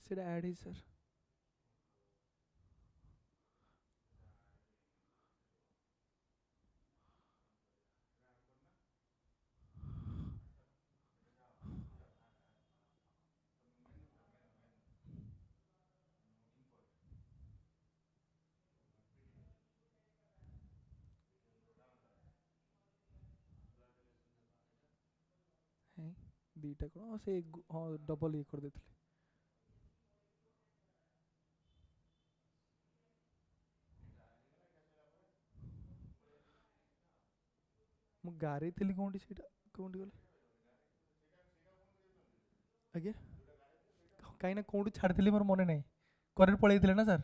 सेटा ऐड ही सर है दीटा कौन से हाँ डबल ये कर देते मु गारे थी कौन से कौन गले आज्ञा कहीं कौट छाड़ी मोर मन ना करेक्ट पलैते ना sir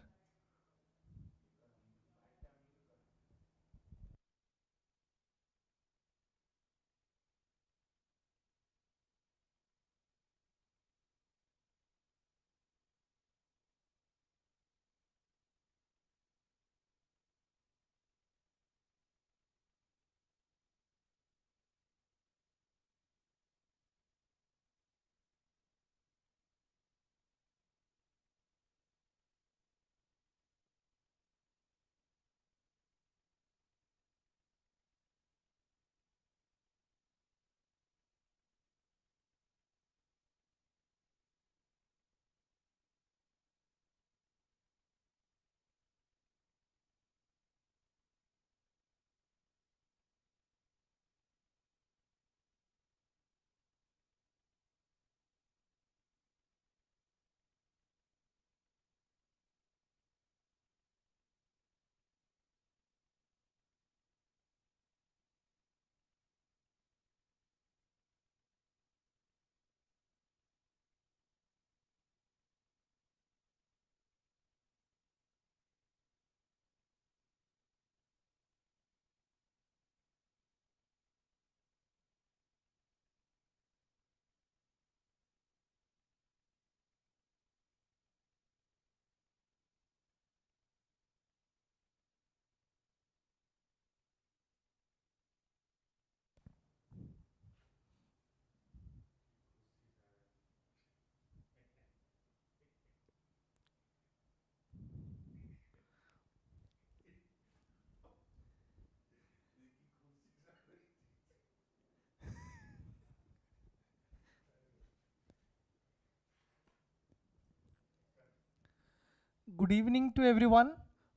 good evening to everyone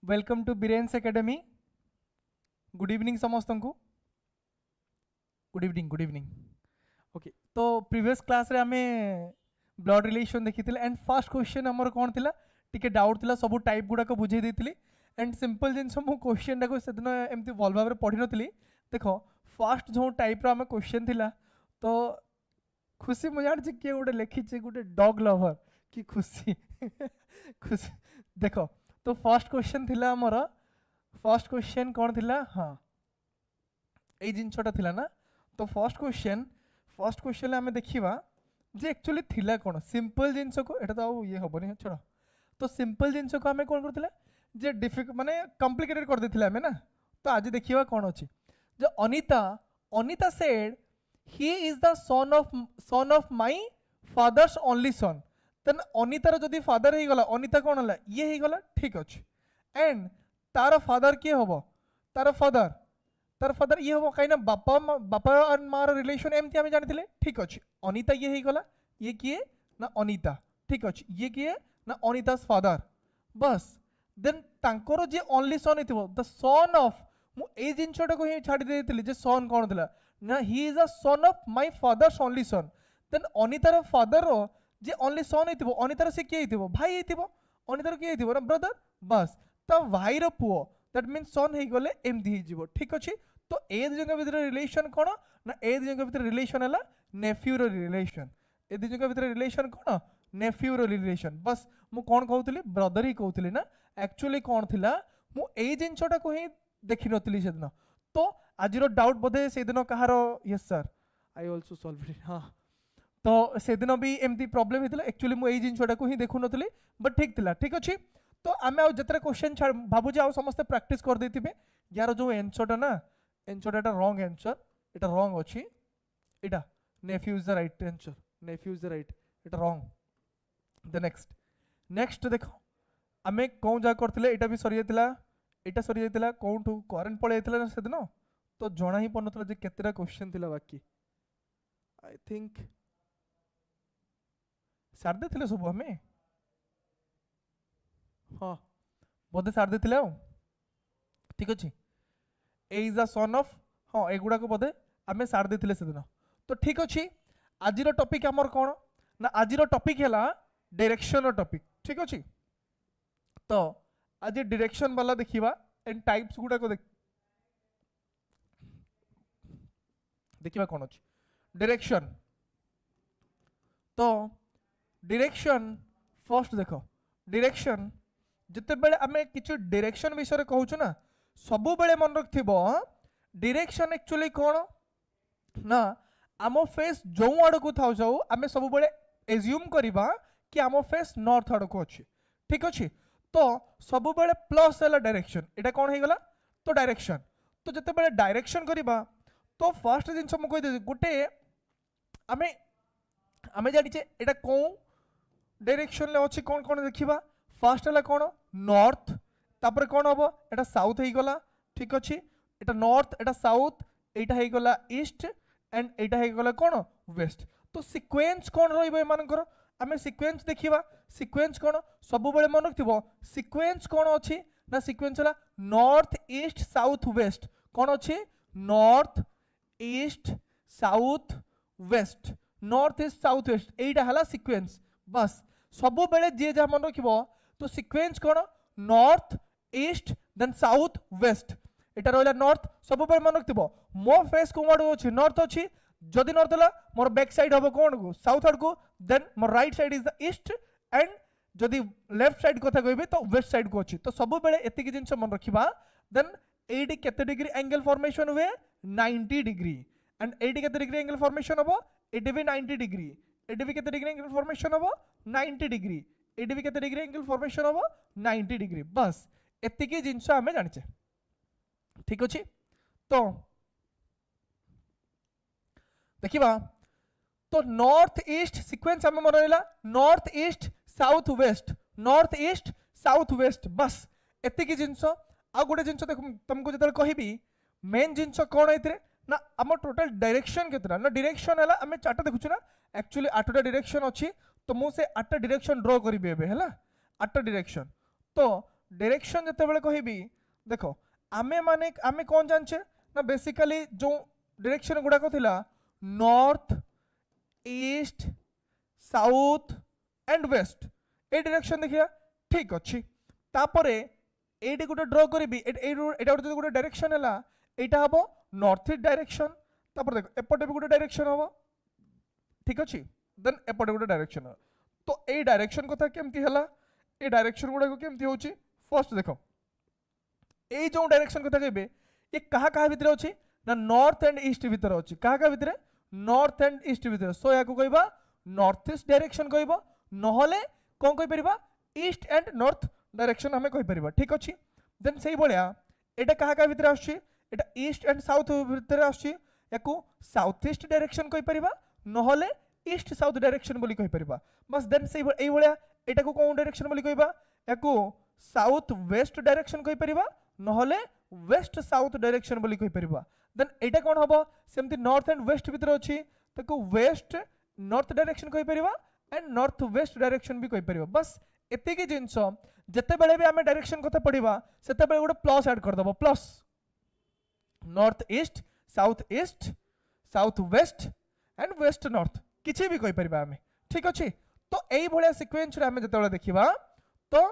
welcome to Biren's academy good evening समस्त को गुड इवनिंग ओके तो प्रीवियस क्लास रे आमे ब्लड रिलेशन देखी एंड फर्स्ट क्वेश्चन हमर कौन थिला टिके डाउट थिला सब टाइप गुडा को बुझे देथिली एंड सिंपल जिनस मु क्वेश्चन टाको सेदिन एमती भल भाव पढ़ी नथिली देखो फर्स्ट जो टाइप रो आमे क्वेश्चन थिला तो खुशी मु जान किए गोटे लिखी गोटे डॉग लवर कि खुशी खुशी देखो तो फर्स्ट क्वेश्चन थिला हमर फर्स्ट क्वेश्चन कौन थिला हाँ ये जिनसटा थिला ना तो फर्स्ट क्वेश्चन आम देखा जे एक्चुअली थिला कौन सिंपल जिनस को एटा तो ये हेनी छोड़ तो सिंपल जिनस को आम कौन करथिला जे डिफिकल्ट माने कॉम्प्लिकेटेड कर देथिला आमे ना तो आज देखिबा कौन अछि जो Anita said he is the son of my father's only son then अनितार जदि फादर हे गला अनिता कौन हला ये हे गला ठीक अछि एंड तार फादर के हबो तार फादर ये हम कहीं बापा और मार रिलेशन एमती आम जानी ठीक अच्छे अनिता ये गला ये किए ना अनिता ठीक अच्छे ये किए ना अनितास फादर बस देन तांकर जे ओनली सन हो द सन ऑफ मुझे जिनटा को छाड़ी देती जे सन कौन थी ना he is a son of my father's only son then अनितार फादर जे ओनली सन हो अनितार से किए भाई हो अनितार किए ना ब्रदर बस तो भाई पुओ दैट मीन सन हो गले एमती हो ठीक अच्छे तो ए दुजों भीतर रिलेशन कौन ना ए दुजों भीतर रिलेशन है नेफ्यू रिलेशन ए दुजों भीतर रिलेशन कौन नेफ्यू रिलेशन बस मु कौन कहूली ब्रदर ही कहूली ना एक्चुअली कौन थिला मु ए जिनसटा को ही देखि नथली से दिन तो आज डाउट बोधे से दिन कहार yes sir I also solve it हाँ तो से दिन भी एमती प्रॉब्लम होता एक्चुअली मुझे जिनसटा को ही देखु नथली बट ठीक थिला ठीक अच्छे तो आम आते क्वेश्चन भावुचे आ समस्ते प्रैक्टिस कर देथिबे यार जो आंसरटा ना आंसर एटा रॉन्ग आंसर एटा रॉन्ग अछि एटा nephew is the right answer nephew is the right एटा रॉन्ग द नेक्स्ट नेक्स्ट देख आमे कौन जा करथिले एटा भी सरी जाइतिला एटा सरी जाइतिला कोठू करेंट पळे जाइतिला ना सेदिन तो जणा ही पनतला जे केतेटा क्वेश्चन थिला बाकी आई थिंक सार देथिले सब हमें हाँ बोधे सार देथिले ठीक अछि ए इज द सन ऑफ हाँ एगुड़ा को बोधे आमे सार देथिले सेदिन तो ठीक अछि आजिर टॉपिक हमर कोन ना आजिर टॉपिक हैला डायरेक्शन टॉपिक ठीक अछि तो आज डायरेक्शन वाला देखिबा एंड टाइप्स गुडा को देखिबा कोन अछि डायरेक्शन तो डायरेक्शन फर्स्ट देखो डायरेक्शन जते बेले आमे किछु डायरेक्शन विषय रे कहूछु ना सबु बेले मन रखथिबो डायरेक्शन एक्चुअली कोन ना आमो फेस जो आड़ को थाउ जाऊ आमे सब बेले एज्यूम करिबा कि आमो फेस नॉर्थ आड़ को अछि ठीक अछि तो सब बेले प्लस है डायरेक्शन एटा कौन है गला तो डायरेक्शन तो जते बेले डायरेक्शन करिबा तो फर्स्ट जिंस हम कहि दे गोटे आमे आमे जानिचे एटा को डायरेक्शन ले अछि कोन कोन देखिबा फर्स्ट है कोन नॉर्थ तापर कोन हबो एटा साउथ है गला ठीक अछि एटा नॉर्थ एटा साउथ एटा है गला ईस्ट एंड एटा है गला कोन वेस्ट तो सीक्वेंस कोन रहइबो ए मानकर आमे सीक्वेंस देखिबा सीक्वेंस कोन सब बेले मन रखथिबो सीक्वेंस कोन अछि ना सीक्वेंस हला नॉर्थ ईस्ट साउथ वेस्ट कोन अछि north east south waste north east south west एटा हला सीक्वेंस बस सब बेले जे जा मन रखिबो तो सीक्वेंस कोन north east then south west एटा रहला नॉर्थ सब बेले मन रखथिबो मो फेस कोवाडो अछि नॉर्थ अछि जदि नॉर्थ हला मोर बैक साइड हबो कोन को साउथ आड़ को then more right side is the east and जदि लेफ्ट साइड कथा कहबे तो वेस्ट साइड को अछि तो सब बेले एतिक जिंस मन रखिबा देन 80 केते डिग्री एंगल फॉर्मेशन हुए 90 डिग्री एंड 80 केते डिग्री एंगल फॉर्मेशन हबो एटी भी 90 डिग्री एटी भी केते डिग्री एंगल फॉर्मेशन हबो 90 डिग्री एटी भी केते डिग्री एंगल फॉर्मेशन हबो 90 डिग्री बस एतिक जिंस हमें जानिचे ठीक अछि तो देखिबा तो नॉर्थ ईस्ट सीक्वेंस हमें मन रहला नॉर्थ ईस्ट साउथ वेस्ट बस एतिक जिंस आ गोटे जिंस देखो तुमको जतल कहबी मेन जिंस कोन आइतरे ना हम टोटल डायरेक्शन केतरा ना डायरेक्शन हला हमें चारटा देखुछु ना एक्चुअली 8टा डायरेक्शन अछि तो मु से 8टा डायरेक्शन ड्रॉ करिबे एबे हला 8टा डायरेक्शन तो डायरेक्शन जते बेले कहबी देखो आमे माने आमे कोन जानछे ना बेसिकली जो डायरेक्शन गुडा को थिला north east south and west ए डायरेक्शन देखिया ठीक अच्छी तापरे एटी गोटे ड्रॉ करी एटा गोटे डायरेक्शन है एटा हम नॉर्थ ईस्ट डायरेक्शन तापर देखो एपटे भी गोटे डायरेक्शन हम ठीक अच्छी देन एपटे गोटे डायरेक्शन तो ए डायरेक्शन कथा केमती हला ए डायरेक्शन गुडा को केमती होची फर्स्ट देखो ए जो डायरेक्शन कथा कहबे ये कहा कहा भितर अछि ना नॉर्थ एंड ईस्ट भितर अछि कहा कहा भितर नॉर्थ एंड ईस्ट भितर सो या को कहबा नॉर्थ ईस्ट डायरेक्शन कहबो नहले कोन कहि परिबा ईस्ट एंड नॉर्थ डायरेक्शन हमें कहि परिबा ठीक अछि देन सही बोलिया एटा कहा का भितर आछि एटा ईस्ट एंड साउथ भितर आछि याकू साउथ ईस्ट डायरेक्शन कहि परिबा नहले ईस्ट साउथ डायरेक्शन बोली कहि परिबा बस देन सही एई बोलिया एटा को कोन डायरेक्शन बोली कहबा याकू साउथ वेस्ट डायरेक्शन कहि परिबा नहले वेस्ट साउथ डायरेक्शन बोली कहि परिबा देन एटा कोन हबो सेमति नॉर्थ एंड वेस्ट भितर अछि ताको वेस्ट नॉर्थ डायरेक्शन कहि परिबा एंड नॉर्थ वेस्ट डायरेक्शन भी कहि परिबा बस एतिकी जिंस जते बेले भी हमें डायरेक्शन कथा पढ़िबा सेते बेले गोटे प्लस ऐड कर दबो plus north east south west and west north किछि भी कहि परिबा हमें ठीक अछि तो एई भलिया सीक्वेंस रे हमें जते बेले देखिबा तो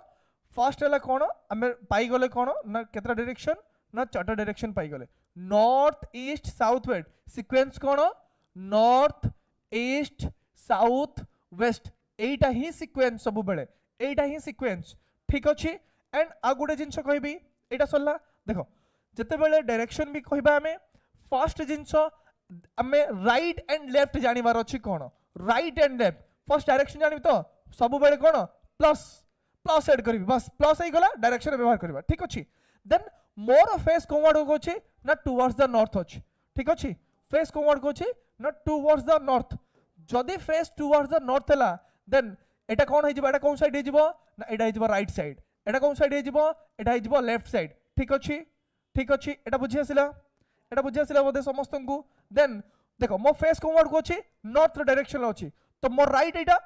फर्स्ट हला कोन हमें पाई गले कोन ना केतरा डायरेक्शन ना चारटा डायरेक्शन पाई गले north east south west sequence कोन नॉर्थ ईस्ट साउथ वेस्ट एटा ही सीक्वेंस सब बेले एटा ही सीक्वेंस ठीक अछि एंड आ गुडे जिंस कहबी एटा सल्ला देखो जते बेले डायरेक्शन भी कहबा हमें फर्स्ट जिंस हमें राइट एंड लेफ्ट जानिबार अछि कोन right and left first direction जानिबी तो सब बेले कोन प्लस प्लस ऐड करबी बस प्लस हे गला डायरेक्शन व्यवहार करबा ठीक अछि देन मोर फेस कोवार्ड को अछि ना टुवर्ड्स द नॉर्थ अछि ठीक अछि फेस कोवार्ड को अछि ना टुवर्ड्स द नॉर्थ जदि फेस टुवर्ड्स द नॉर्थ हला देन এটা কোন হয়ে যাব এটা কোন সাইড হয়ে যাব না এটা হয়ে যাব রাইট সাইড এটা কোন সাইড হয়ে যাব এটা হয়ে যাব লেফট সাইড ঠিক আছে এটা বুঝি আসিলা বোধে সমস্তଙ୍କୁ দেন দেখো মো फेस কোন ওয়ার্ড কোছি নর্থ ডাইরেকশন ଅଛି তো মোর রাইট এটা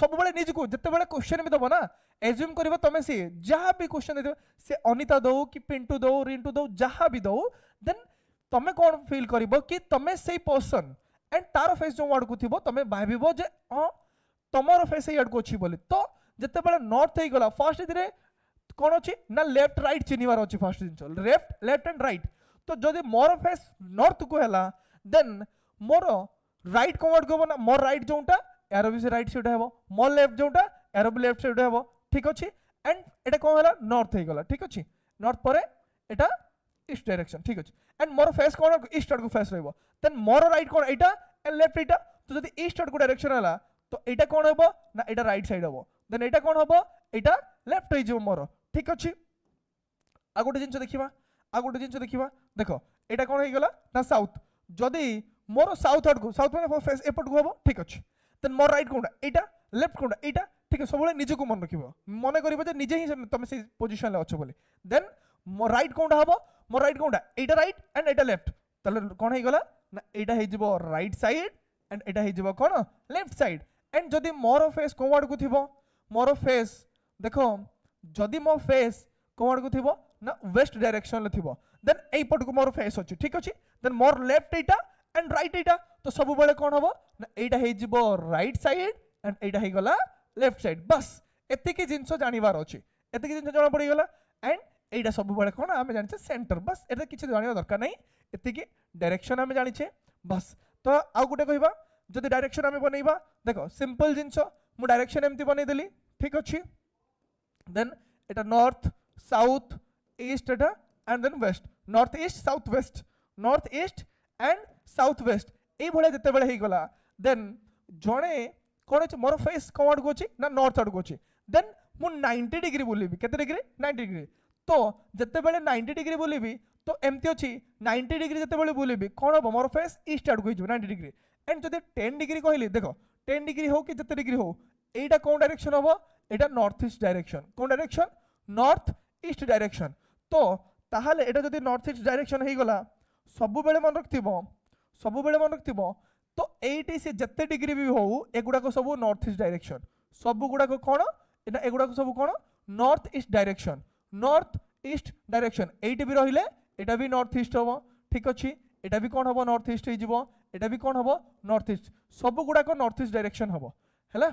सब बेले निजको जते बेले क्वेश्चन भी दबो ना एज्यूम करबो तमे सी जहां भी क्वेश्चन दे से अनिता दो कि पिंटू दो रिंटू दो जहां भी दो देन तमे कोन फील करबो कि तमे सेही पर्सन एंड तार फेस जो वर्ड को थिबो तमे भाबिबो जे तमरो फेस एई वर्ड को अछि बोली तो जते बेले नॉर्थ हे गला फर्स्ट दिरे कोन अछि ना लेफ्ट राइट चिनिवार अछि फर्स्ट दिन लेफ्ट एंड राइट तो जदि मोर फेस नॉर्थ को हैला देन मोर राइट को वर्ड को ना मोर राइट जोंटा यार भी से राइट साइड हेबो मोर लेफ्ट जोंटा यार भी लेफ्ट साइड हेबो ठीक अछि एंड एटा कोन हैला नॉर्थ हे गला ठीक अछि नॉर्थ परे एटा ईस्ट डायरेक्शन ठीक अछि and more face cone east को फेस रहबो then more right cone Etah and left एटा तो जदि ईस्ट को डायरेक्शन हैला तो एटा कोन हेबो ना एटा राइट साइड हेबो देन एटा कोन हेबो एटा लेफ्ट हे जो मोर ठीक अछि आ गोटे जिंस देखिबा देखो एटा कोन हे गला ना साउथ जदि मोर साउथ माने फेस एपट को हेबो ठीक अछि देन मोर राइट कोनटा एटा लेफ्ट कोनटा एटा ठीक है सब निजे को मन रखिबो मने करिबो जे निजे ही तुम से पोजीशन ले अछ बोली देन मोर राइट कोनटा हबो more right कोनटा Etah right and Etah left तले कोन हे गला ना एटा हे जिवो राइट साइड एंड एटा हे जिवो कोन लेफ्ट साइड एंड जदी मोर फेस कोवाड को थिबो मोर फेस देखो जदी मोर फेस कोवाड को थिबो ना वेस्ट डायरेक्शन ले थिबो देन एई पट को मोर फेस अछि ठीक अछि then more left Etah and right एटा तो सब बेले कोन हबो ना एटा हे जिवो राइट साइड एंड एटा हे गला लेफ्ट साइड बस एतिकी जिंस जानिबार अछि एतिकी जिंस जाना पड़ी गला एंड एटा सब बेले कोन आमे जानिछे सेंटर बस एटा किछि जानिबा दरकार नै एतिकी डायरेक्शन आमे जानिछे बस तो आ गुटे कहिबा जदि डायरेक्शन आमे बनेइबा देखो सिंपल जिंस मु डायरेक्शन एमति बनै देली ठीक अछि देन एटा नॉर्थ साउथ ईस्ट एटा and then west north east and south west ए भले जते बेले हे गला देन जणे कोन अछि मोर फेस कोन को अछि ना नॉर्थ आड को अछि देन मु 90 डिग्री बुलिबी केते डिग्री 90 डिग्री तो जते बेले 90 डिग्री बुलिबी तो एमती अछि 90 डिग्री जते बेले बुलिबी कोन हो मोर फेस ईस्ट आड को हिजो 90 डिग्री एंड जदि 10 डिग्री कहली देखो 10 डिग्री हो कि जते डिग्री हो एटा कोन डायरेक्शन हो एटा नॉर्थ ईस्ट डायरेक्शन कोन डायरेक्शन नॉर्थ ईस्ट डायरेक्शन तो ताहाले एटा जदि नॉर्थ ईस्ट डायरेक्शन हे गला सब बेले मन रखथिबो तो एटी से जत्ते डिग्री भी हो एगुडा को सब नॉर्थ ईस्ट डायरेक्शन सब गुडा को कोन एटा एगुडा को सब कोन नॉर्थ ईस्ट डायरेक्शन एटी भी रहिले एटा भी नॉर्थ ईस्ट होबो ठीक अछि एटा भी कोन होबो नॉर्थ ईस्ट हे जिवो एटा भी कोन होबो नॉर्थ ईस्ट सब गुडा को नॉर्थ ईस्ट डायरेक्शन होबो हैला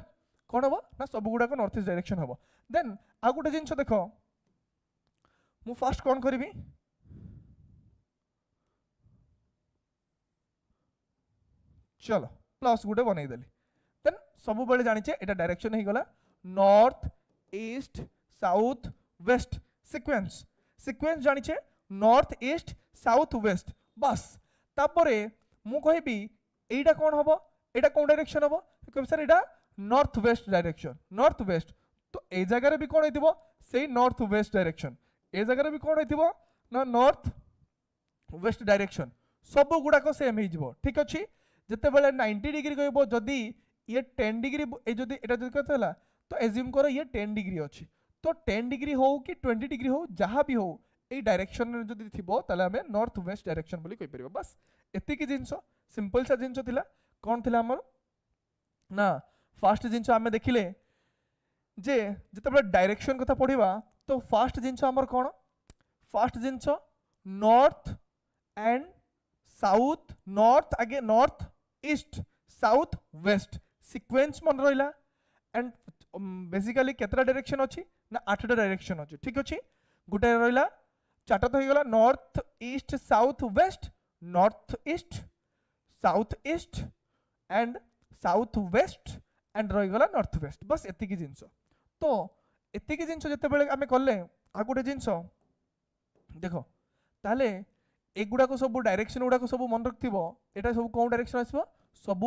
कोन होबो ना सब गुडा को नॉर्थ ईस्ट डायरेक्शन होबो देन आ गुटे जिंस देखो मु फर्स्ट कोन करबी चलो प्लस गुटे बनै देली देन सब बेले जानिछे एटा डायरेक्शन हे गला north east south west sequence जानिछे नॉर्थ ईस्ट साउथ वेस्ट बस तापरे मु कहबी एटा कोन हबो एटा कोन डायरेक्शन हबो कहबी सर एटा north west direction north west तो ए जगह रे भी कोन हेतिबो सेही नॉर्थ वेस्ट डायरेक्शन ए जगह रे भी कोन हेतिबो ना नॉर्थ वेस्ट डायरेक्शन सब गुडा को सेम हे जिवो ठीक अछि जते बेले 90 डिग्री कहबो जदी ये 10 डिग्री ए जदी एटा जदी कहतला तो एज्यूम करो ये 10 डिग्री अछि तो 10 डिग्री हो कि 20 डिग्री हो जहां भी हो ए डायरेक्शन रे जदी थिबो तले हमें नॉर्थ वेस्ट डायरेक्शन बोली कहि परिबो बस एति की जिंस सिंपल सा जिंस थिला कोन थिला हमर ना फर्स्ट जिंस हमें देखिले जे जते बेले डायरेक्शन कथा पढिबा तो फर्स्ट जिंस हमर कोन first things north and south north आगे north east south west sequence मन रहिला एंड बेसिकली केतरा डायरेक्शन अछि ना 8टा डायरेक्शन अछि ठीक अछि गुटे रहिला चारटा तो हो गला north east south waste north east south east and south west and रही गला नॉर्थ वेस्ट बस एतिकी जिंस तो एतिकी जिंस जते बेले आमे करले आ गुटे जिंस देखो ताले एगुडा को सब डायरेक्शन गुडा को सब मन रखथिबो एटा सब कोन डायरेक्शन आसीबो सब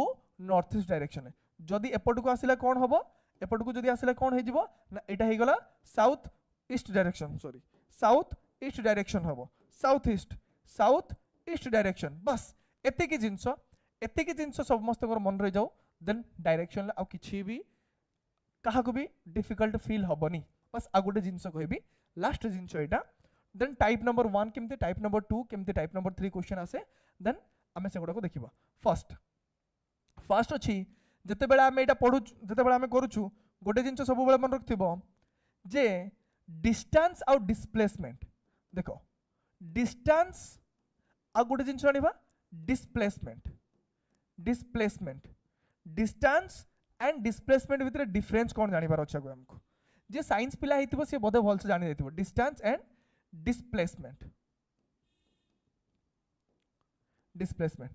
नॉर्थ ईस्ट डायरेक्शन जदी एपट को आसिला कोन हबो एपट को जदी आसिला कोन हे जिवो ना एटा हे गला south east direction sorry south east direction हबो साउथ ईस्ट डायरेक्शन बस एतिकी जिंस समस्त मन रही जाऊ देन डायरेक्शन आ किछि भी क्या भी डिफिकल्ट फील हेनी बस आ गोटे जिनस कहबी लास्ट जिनस यहाँ देन टाइप नंबर 1 केमती टाइप नंबर 2 केमती टाइप नंबर 3 क्वेश्चन आसे देन आम से गुड़ाक देखा फर्स्ट अच्छी जिते बड़े आम यहाँ पढ़ु जिते बड़े आम करुचु गोटे जिनस सब मन रखिथ जे डिस्टेंस आउ डिस्प्लेसमेंट देख डिस्टेंस आ गोटे जिनस जाना displacement displacement distance and displacement भितर डिफरेंस कौन जानिबार अछि हमको जे साइंस पिला हेतिबो से बोधे भल से जानि देथिबो distance and displacement displacement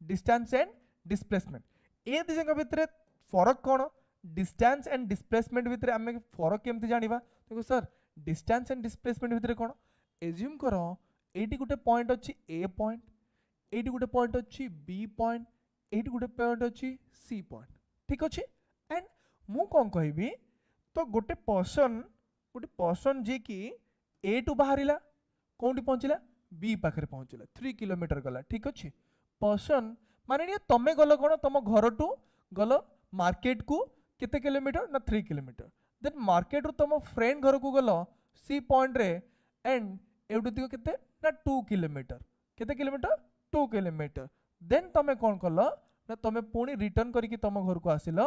distance and displacement ए दिजंग भितर फरक कौन डिस्टेंस एंड डिस्प्लेसमेंट भितर आमे फरक केमति जानिबा देखो सर डिस्टेंस एंड डिस्प्लेसमेंट भितर कौन एज्यूम करो एटी गुटे पॉइंट अछि ए पॉइंट एटी गुटे पॉइंट अछि बी पॉइंट एटी गुटे पॉइंट अछि सी पॉइंट ठीक अच्छे एंड मु कौन कहबी तो गोटे पर्सन जी कि ए टू बाहर कौटी पहुँचला बी पाखे पहुँचला 3 किलोमीटर गला ठीक अच्छे पर्सन माने तमें गल कौन तुम घर टू गल मार्केट को केते किलोमीटर ना 3 किलोमीटर देन मार्केट रू तुम फ्रेंड घर को गल सी पॉइंट रे एंड एवटू दिग केते ना 2 किलोमीटर केते किलोमीटर 2 किलोमीटर देन तुम कौन कल ना तुम पुणी रिटर्न करके तुम घर को आसिल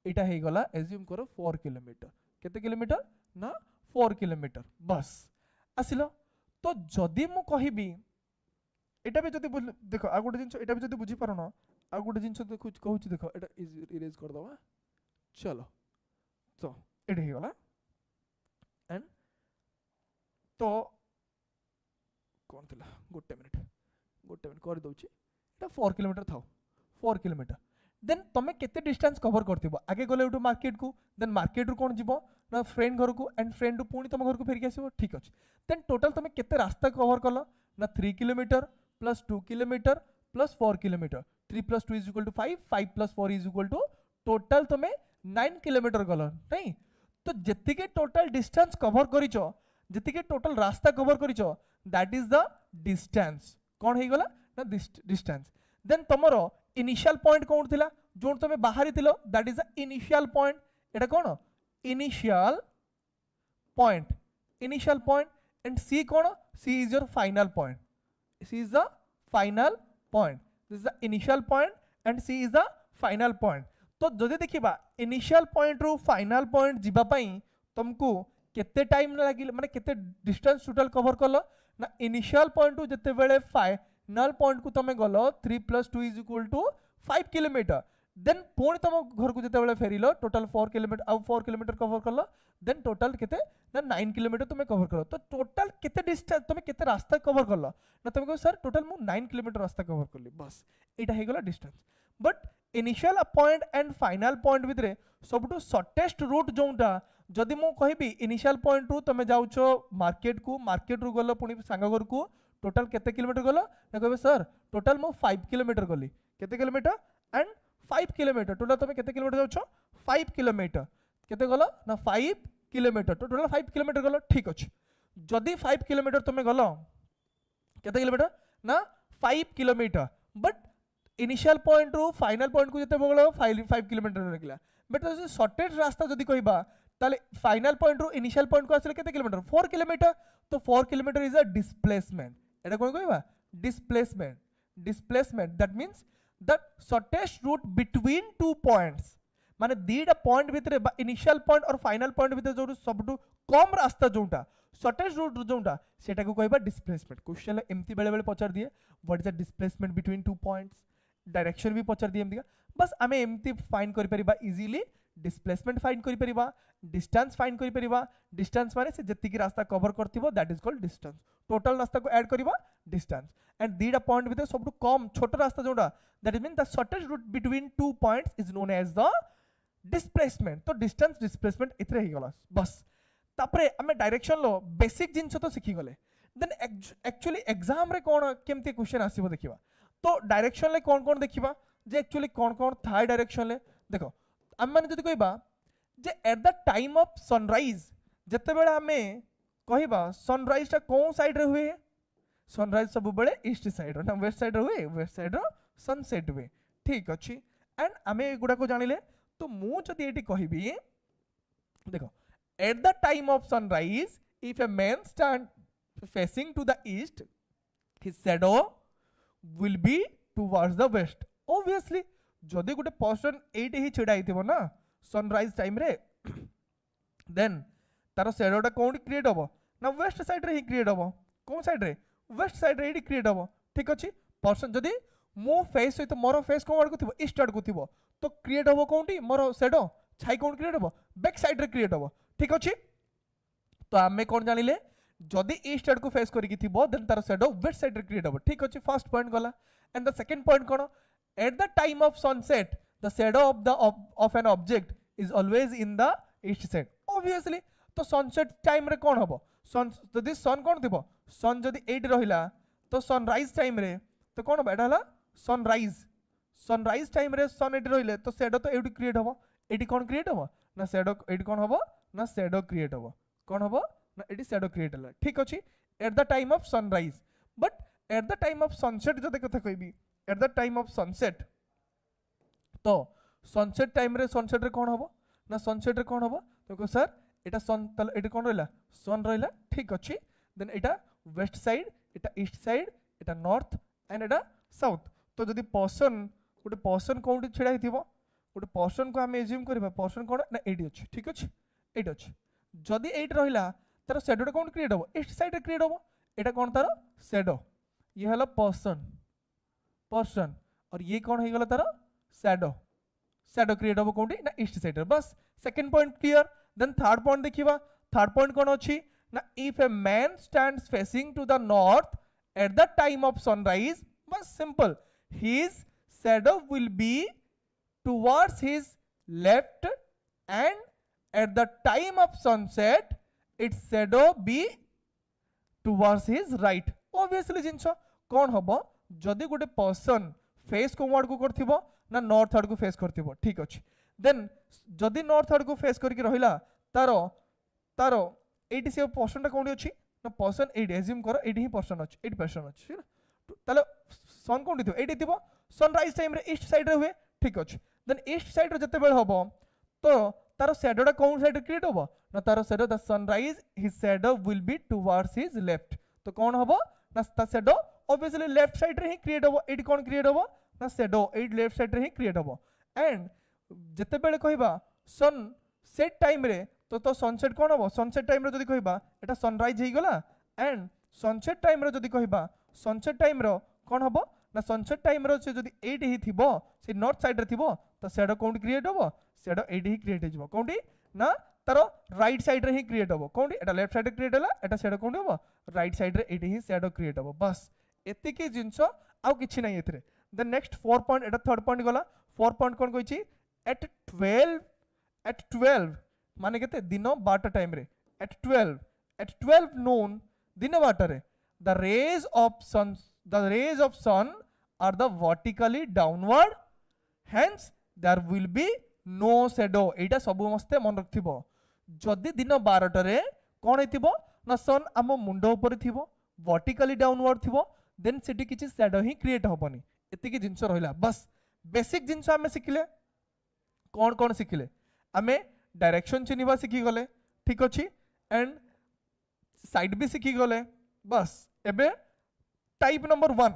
यहाँ हो गला एज्यूम करो 4 किलोमीटर केते किलोमीटर ना 4 किलोमीटर बस आसिल तो जदि मु कहबी एटा भी जदि देख आ गोटे जिनस एटा भी जदि बुझी पारन आ गोटे जिनस देखु कहूँ देख एटा इरेज कर दवा चलो तो एटा हो गला एंड तो कौन थिला गोटे मिनिट कर दउची एटा 4 किलोमीटर थाओ 4 किलोमीटर देन तुम केते डिस्टेंस कवर करथिबो आगे गले उठू मार्केट को देन मार्केट रू कौन जीवो ना फ्रेंड घर को एंड फ्रेंड रू पुणी तुम घर को फेरिक आसीबो ठीक अछि देन टोटल तुम केते रास्ता कवर कल ना 3 kilometre plus 2 kilometre plus 4 kilometre 3 + 2 = 5 5 + 4 = total तुम 9 किलोमीटर गल नहीं तो जेति के टोटल डिस्टेंस कवर करिचो जेति के टोटल रास्ता कवर करिचो दैट इज द डिस्टेंस कौन हो गला ना डिस्टेंस देन तुमरो इनिशियल पॉइंट कौन थिला जो तुम बाहरी थिलो that is the initial point एटा कौन इनिशियल पॉइंट एंड सी कौन C is your final point C is the final point this is the initial point and C is the final point तो जदि देखिबा इनिशियल पॉइंट रू final point जीवा पई तुमको केते टाइम लागिल माने केते डिस्टेंस टोटल कवर कलो ना इनिशियल पॉइंट रू जते बेले फाइनल पॉइंट को तुम गल 3 + 2 = 5 किलोमीटर देन पुणी तुम घर को जिते फेरिल टोटल 4 किलोमीटर आउ 4 किलोमीटर कवर कल देन टोटल केते ना 9 किलोमीटर तुम कवर कल तो टोटल केते डिस्टेंस तुम केते रास्ता कवर कल ना तुम कहो सर टोटल मु 9 किलोमीटर रास्ता कवर करली बस एटा हे गला distance but initial point and final point भितरे सबटू शॉर्टेस्ट रूट जोंटा जदि मु कहबी इनिशियल पॉइंट रू तुम जाउछो मार्केट रू गल पुणी सांग घर को टोटल केते किलोमीटर गल ना कहबे सर टोटल मु 5 किलोमीटर गली केते किलोमीटर एंड 5 किलोमीटर टोटल तुम केते किलोमीटर जाउछो 5 किलोमीटर केते गल ना 5 किलोमीटर तो टोटल 5 किलोमीटर गल ठीक अछि जदि 5 किलोमीटर तुम गल केते किलोमीटर ना 5 किलोमीटर बट इनिशियल पॉइंट रू फाइनल पॉइंट को जते बगल 5 किलोमीटर लागला बट शॉर्टेस्ट रास्ता जदि कहबा ताले फाइनल पॉइंट रू इनिशियल पॉइंट को आसले केते किलोमीटर 4 किलोमीटर तो 4 किलोमीटर इज अ डिस्प्लेसमेंट एटा कोन कहबा displacement that means the shortest route between two points माने दीटा पॉइंट भितरे इनिशियल पॉइंट और फाइनल पॉइंट भितरे जो सबटू कम रास्ता जोंटा शॉर्टेस्ट रूट जोंटा सेटा को कहबा डिस्प्लेसमेंट क्वेश्चन एमती बेले बेले पचार दिए what is the displacement between two points direction भी पचार दिए एमती बस आमे एमती फाइंड करि परिबा इजीली डिस्प्लेसमेंट फाइंड करि परिबा डिस्टेंस फाइंड करि परिबा डिस्टेंस माने से जति की रास्ता कवर करथिबो दैट इज कॉल्ड डिस्टेंस टोटल रास्ता को ऐड करिबा डिस्टेंस एंड दीटा पॉइंट भितर सबटू कम छोट रास्ता जोंटा that mean the shortest route between two points is known as the displacement तो डिस्टेंस डिस्प्लेसमेंट इतरे ही गला बस तापरे हमें डायरेक्शन लो बेसिक जिंस तो सीखी गले देन एक्चुअली एग्जाम रे कोन केमती क्वेश्चन आसीबो देखिबा तो डायरेक्शन ले कोन देखिबा जे एक्चुअली कोन थाय डायरेक्शन ले देखो हम माने जदि कहबा जे at the time of sunrise जते बेला हमें कहबा सनराइज ता कोन साइड रे हुए सनराइज सब बेले ईस्ट साइड ना वेस्ट साइड रे हुए वेस्ट साइड रो सनसेट हुए ठीक अछि एंड हमें एगुडा को जानिले तो मु जदि एटी कहबी देखो at the time of sunrise if a man stand facing to the east his shadow will be towards the west obviously जदि गोटे पर्सन एट ही छिड़ा ही ना सनराइज टाइम रे देन तार शेडोटा कौन क्रिएट हम ना वेस्ट साइड रे ही क्रिएट हम कौन साइड रे वेस्ट साइड रे क्रिएट हम ठीक अच्छे पर्सन जदि मो फेस सहित मोर फेस कौन आड़ को ईस्ट आड़ को तो क्रिएट हम कौन मोर शेडो छाई कौन क्रिएट हम बैक साइड रे क्रिएट हम ठीक अच्छे तो आमे कौन जानिले जदि ईस्ट आड़ को फेस करिकी थिबो देन तार शेडो वेस्ट साइड रे क्रिएट हम ठीक अच्छे फर्स्ट पॉइंट गला एंड द सेकंड पॉइंट कौन at the time of sunset the shadow of an object is always in the east side obviously तो sunset time रे कौन हबो सन जदि सन कौन थिबो सन जदि 8 रहिला तो सनराइज टाइम रे तो कौन हबो एटा हला सनराइज टाइम रे सन 8 रहिले तो शैडो तो एडी क्रिएट हबो एडी कौन क्रिएट हबो ना शैडो एडी कौन हबो ना शैडो क्रिएट हबो कौन हबो ना एडी शैडो क्रिएट हला ठीक अछि eight the time of sunrise but at the time of sunset जदि कथा कहबी eight the time of sunset तो सनसेट टाइम रे सनसेट रे कौन हबो ना सनसेट रे कौन हबो तो सर एटा सन तले एटा कौन रहला सन रहला ठीक अछि then Etah west side Etah east side Etah north and Etah south तो जदि पर्सन गोटे पर्सन कोउटी छिड़ा हिथिबो गोटे पर्सन को हम एज्यूम करबा पर्सन कोन ना एडी अछि ठीक अछि एडी अछि जदि एट रहला तार शैडो कोन क्रिएट हबो ईस्ट साइड रे क्रिएट हबो एटा कोन तार शैडो ये हला पर्सन और ये कौन हो तार शैडो क्रिएट हम कौन ना ईस्ट साइड बस second point clear then third point देखिबा थर्ड पॉइंट कौन अच्छी ना if a man stands facing to the north at the time of sunrise बस simple his shadow will be towards his left and at the time of sunset its shadow be towards his right obviously things कौन हबो जदि गोटे person face को आड़ को करथिबो ना north आड़ को फेस करथिबो ठीक अछि देन जदि नॉर्थ आड़ को फेस करके रहिला तारो तारो एटी से पर्सन कोन अछि ना पर्सन एटी एज्यूम करो एटी ही पर्सन अछि 8% अछि ताले सन कोन दिथो एटी थिबो सनराइज टाइम रे ईस्ट साइड रे हुए ठीक अछि देन ईस्ट साइड रे जते बेल हबो तो तारो शैडोटा कोन साइड क्रिएट हबो ना तारो shadow the sunrise his shadow will be towards his left तो कोन हबो ना ता शैडो ऑब्वियसली लेफ्ट साइड रे ही क्रिएट हबो एडी कोन क्रिएट हबो ना शैडो एडी लेफ्ट साइड रे ही क्रिएट हबो एंड जते बेले कहबा सन सेट टाइम रे तो सनसेट कोन हबो सनसेट टाइम रे जदी कहबा एटा सनराइज हे गला एंड सनसेट टाइम रे जदी कहबा सनसेट टाइम रो कोन हबो ना सनसेट टाइम रो से जदी 8 ही थिबो से नॉर्थ साइड रे थिबो तो शैडो कोन क्रिएट हबो शैडो 8 ही क्रिएट हेजबो कोनटी ना तारो राइट साइड रे ही क्रिएट हबो कोनटी एटा लेफ्ट साइड रे क्रिएट हला एटा शैडो कोन हबो राइट साइड रे 8 ही शैडो क्रिएट हबो बस एतिकी जिंस आउ किछि नै एथरे the next 4 point Etah third point गला 4 पॉइंट कोन कहिछि एट 12 माने केते दिन 12 टाइम रे एट 12 नून दिन 12 रे the rays of sun are the vertically downward hence there will be no shadow एटा सब मस्ते मन रखथिबो जदि दिन 12 रे कोन हेतिबो ना सन आम मुंड ऊपर थिबो वर्टिकली डाउनवर्ड थिबो देन सेठी किछि शैडो ही क्रिएट होबनी एतिकी जिंस रहिला बस बेसिक जिंस हमें सिखिले कौन कौन सिखिले आमे डायरेक्शन चिन्हिबा सिखि गले ठीक अछि एंड साइड भी सिखि गले बस एबे टाइप नंबर 1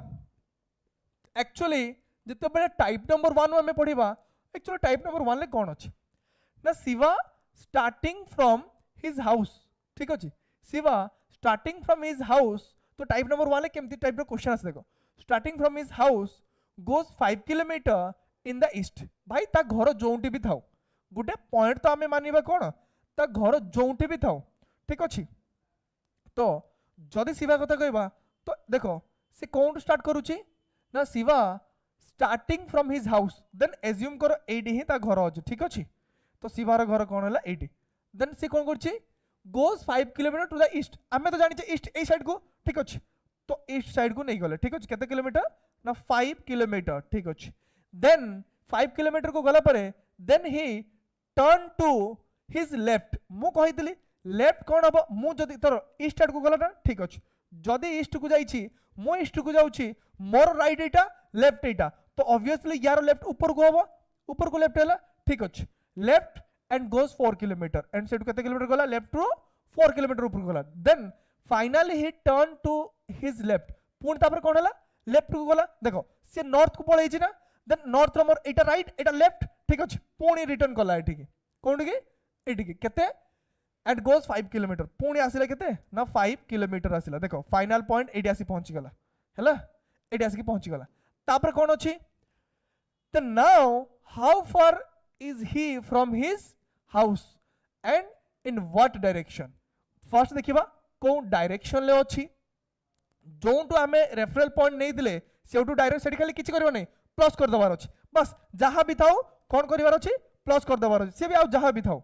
एक्चुअली जते बेले टाइप नंबर 1 हमें पढिबा एक्चुअली टाइप नंबर 1 ले कौन अछि ना Shiva starting from his house ठीक अछि Shiva starting from his house तो टाइप नंबर 1 ले केमती टाइप रो क्वेश्चन आसे देखो starting from his house goes 5 kilometre in the east भाई ता घर जोंटी भी थाउ गुटे पॉइंट तो आमे मानिबा कोन ता घर जोंटी भी थाउ ठीक अछि तो जदि शिवा कथा कहबा तो देखो से कोन स्टार्ट करूची ना Shiva starting from his house then assume करो 80 ही ता घर अछि ठीक अछि तो शिवार घर कोन हला 80 देन से कोन करछि goes 5 kilometre to the east आमे तो जानि ईस्ट ए साइड को ठीक अछि तो ईस्ट साइड को नहीं गले ठीक अछि केते किलोमीटर ना 5 किलोमीटर ठीक अछि देन 5 किलोमीटर को गला परे then he turn to his left मु कहितली लेफ्ट कोन हबो मु जदी तोर ईस्ट साइड को गला ना ठीक अछि जदी ईस्ट को जाईची मु ईस्ट को जाउची मोर राइट एटा लेफ्ट एटा तो ऑब्वियसली यार लेफ्ट ऊपर को हबो ऊपर को लेफ्ट हैला ठीक अछि left and goes 4 kilometer and सेटू केते किलोमीटर गला लेफ्ट रो 4 किलोमीटर ऊपर गला then finally he turn to his left पुणी तापर कोन हला लेफ्ट को गला देखो से नॉर्थ को पळै छि ना देन नॉर्थ रो मोर एटा राइट एटा लेफ्ट ठीक अछि पुणी रिटर्न कला एठी के कोन के एठी के केते एंड गोज 5 किलोमीटर पुणी आसिला केते ना 5 किलोमीटर आसिला देखो फाइनल पॉइंट एठी आसी पहुंची गला हला एठी आसी पहुंची गला तापर कोन अछि तो now how far is he from his house and in what direction first देखिबा कोन डायरेक्शन ले अछि जोंटू आमे रेफरल पॉइंट नहीं दिले सेउटू डायरेक्ट सेठी खाली किछि करबो नै प्लस कर दबार अछि बस जहां भी थाओ कोन करिवार अछि प्लस कर दबार अछि से भी आ जहां भी थाओ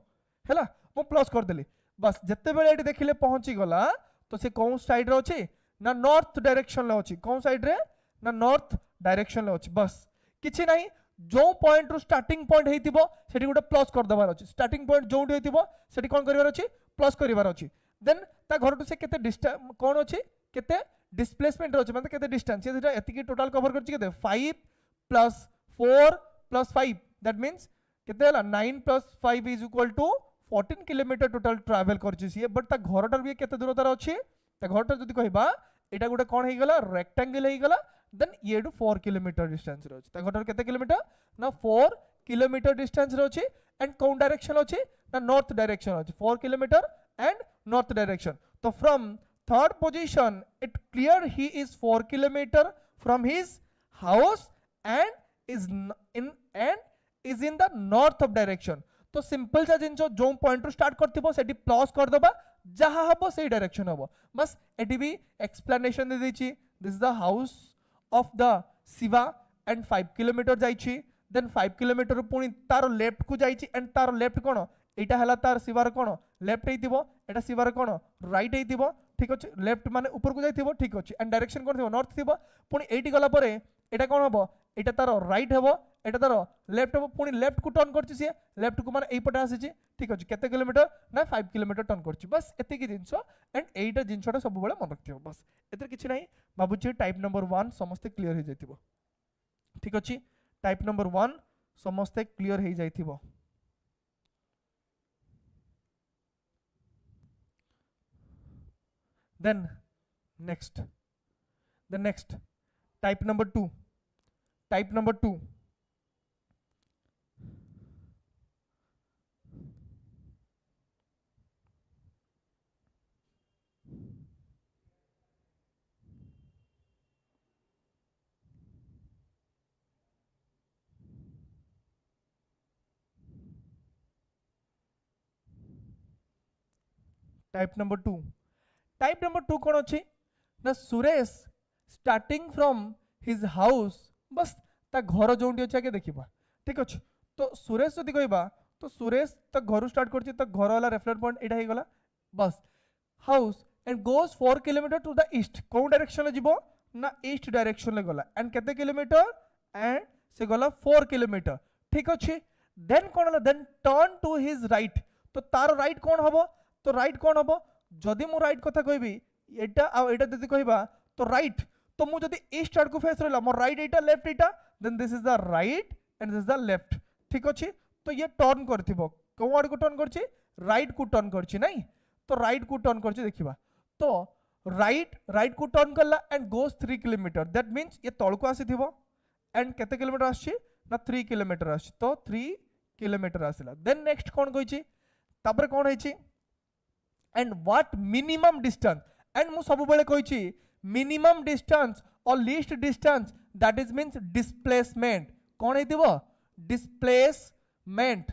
हैला मो प्लस कर देली बस जत्ते बेले एटी देखिले पहुंची गला तो से कोन साइड रे अछि ना नॉर्थ डायरेक्शन ले अछि कोन साइड रे ना नॉर्थ डायरेक्शन ले अछि बस किछि नहीं जो पॉइंट रो स्टार्टिंग पॉइंट हेतिबो सेठी गोटे प्लस कर दबार अछि स्टार्टिंग पॉइंट जोंटू हेतिबो सेठी कोन करिवार अछि प्लस करिवार अछि देन ता घर टू से केते डिस्टेंस कोन अछि केते डिस्प्लेसमेंट अछि मतलब केते डिस्टेंस सेटा एतिकी टोटल कवर करछि केते 5 प्लस 4 प्लस 5 दैट मींस केते हला 9 plus 5 is equal to 14 kilometre total travel करछि सी बट ता घरटर भी केते दूरतार अछि ता घरटर जदी कहबा एटा गोटे कोन हे गेला रेक्टेंगल हे गेला देन ये 4 किलोमीटर डिस्टेंस रे अछि ता घरटर केते किलोमीटर ना 4 किलोमीटर डिस्टेंस रे अछि एंड कोन डायरेक्शन अछि ना नॉर्थ डायरेक्शन अछि 4 किलोमीटर एंड नॉर्थ डायरेक्शन तो from third position it clear he is 4 kilometer from his house and is in the north of direction तो सिंपल सा जिंचो जो पॉइंट रो start करथिबो सेठी plus कर दबा जहां हबो सेही डायरेक्शन हबो बस एटी भी एक्सप्लेनेशन दे देछि this is the house of the Shiva and 5 kilometre जाइछि देन 5 किलोमीटर पुनी तार लेफ्ट को जाइछि एंड तार लेफ्ट कोन एटा हला तार शिवार कोन लेफ्ट हेतिबो एटा शिवार कोन राइट हेतिबो ठीक अछि लेफ्ट माने ऊपर को जाइथिबो ठीक अछि एंड डायरेक्शन कोन थिबो नॉर्थ थिबो पुनी एटी गला परे एटा कोन हबो एटा तार राइट हबो एटा तार लेफ्ट हबो पुनी लेफ्ट को टर्न करछि से लेफ्ट को माने एई पटे आसीछि ठीक अछि केते किलोमीटर ना 5 किलोमीटर टर्न करछि बस एते की जिंसो एंड एटा जिंसोटा सब बेले मन रखथिबो बस एते किछि नै बाबूजी टाइप नंबर 1 समस्त क्लियर हे जाइथिबो ठीक अछि टाइप नंबर 1 समस्त क्लियर हे जाइथिबो then the next type number 2 type number 2 type number 2 type number 2 कोन अछि ना Suresh starting from his house बस ता घर जोंडी अछि के देखिबा ठीक अछि तो सुरेश जदी कहबा तो सुरेश त घर स्टार्ट करछि त घर वाला रेफरेंस पॉइंट एटा हे गला बस house and goes 4 kilometre to the east कोन डायरेक्शन ले जिवो ना ईस्ट डायरेक्शन ले गला एंड केते किलोमीटर एंड से गला 4 किलोमीटर ठीक अछि देन कोन हला then turn to his right तो तार राइट कोन हबो तो राइट कोन हबो जदि मो राइट कथा कहबी एटा आ एटा जदि कहबा तो राइट तो मु जदि ईस्ट आड़ को फेस रहला मो राइट एटा लेफ्ट एटा then this is the right and this is the left ठीक अछि तो ये टर्न करथिबो को आड़ को टर्न करछि राइट को टर्न करछि नै तो राइट को टर्न करछि देखिबा तो राइट को टर्न करला and goes 3 kilometre that means ये तळ को आसीथिबो एंड केते किलोमीटर आछि ना 3 किलोमीटर आछि तो 3 किलोमीटर आसिला देन नेक्स्ट कोन कहिछि तापर कोन हेछि and what minimum distance and mu sabu bele koichi minimum distance or least distance that is means displacement kon heitibo displacement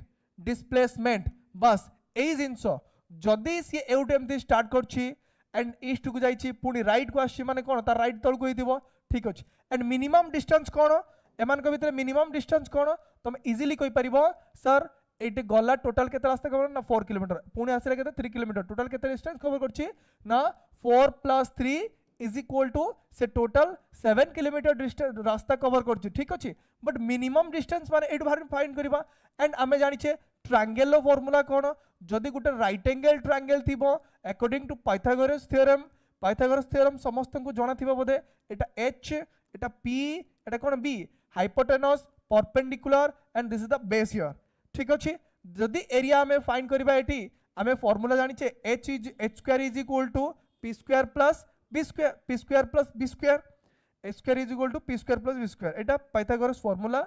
bas ei jinso jodi se eut emti start korchi and east ku jaichi puni right ku ashi mane kon ta right tol ku heitibo ठीक अछि and minimum distance kon eman ko vitre minimum distance kon tome easily koi paribo sir एटे गला total केते रास्ता cover ना 4 kilometre Pune आसिले केते 3 kilometre total केते distance cover करछि ना 4 + 3 इज इक्वल टू से टोटल 7 किलोमीटर डिस्टेंस रास्ता कवर करछि ठीक अछि बट मिनिमम डिस्टेंस माने एट भार फाइंड करबा एंड आमे जानि छे ट्रायंगल रो फार्मूला कोन जदी गुटे राइट एंगल ट्रायंगल थिबो अकॉर्डिंग टू पाइथागोरस थ्योरम समस्त को जणा थिबो बोधे एटा h एटा p एटा कोन b hypotenuse perpendicular and this is the base here ठीक अछि जदि एरिया आमे फाइंड करबा एठी आमे फार्मूला जानिचे h square is equal to p square plus b square, p square plus b square, h square is equal to p square plus b square. एटा Pythagoras formula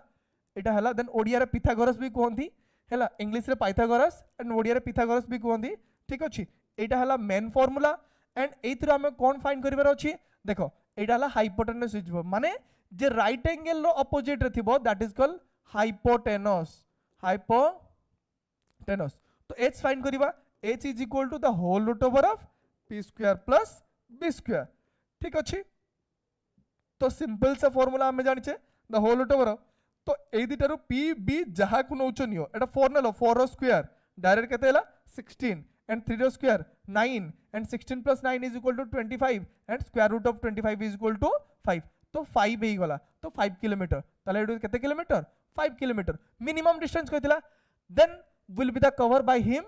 एटा हला। देन ओडिया रे Pythagoras भी कहंती हला, इंग्लिश रे Pythagoras and Odia रे Pythagoras भी कहंती। ठीक अछि, एटा हला मेन फार्मूला। एंड एथि आमे कोन फाइंड करिवार अछि देखो, एटा हला हाइपोटेनस इज माने जे राइट एंगल रो अपोजिट रे थिबो that is called hypotenuse. Hypotenuse तो h फाइंड करिवा, h is equal to the whole root over of p square plus b square. ठीक अछि, तो सिंपल सा फार्मूला हमें जानिछे द होल रूट ओवर। तो ए दिटारो p b जहा को नउचो नियो, एटा 4 नलो 4 रो स्क्वायर डायरेक्ट केते हला 16 एंड 3 रो square 9 and 16 plus 9 is equal to 25 and square root of 25 is equal to 5। तो 5 ही गला, तो 5 किलोमीटर ताले एडु केते किलोमीटर 5 किलोमीटर मिनिमम डिस्टेंस कहितला। Then will be the cover by him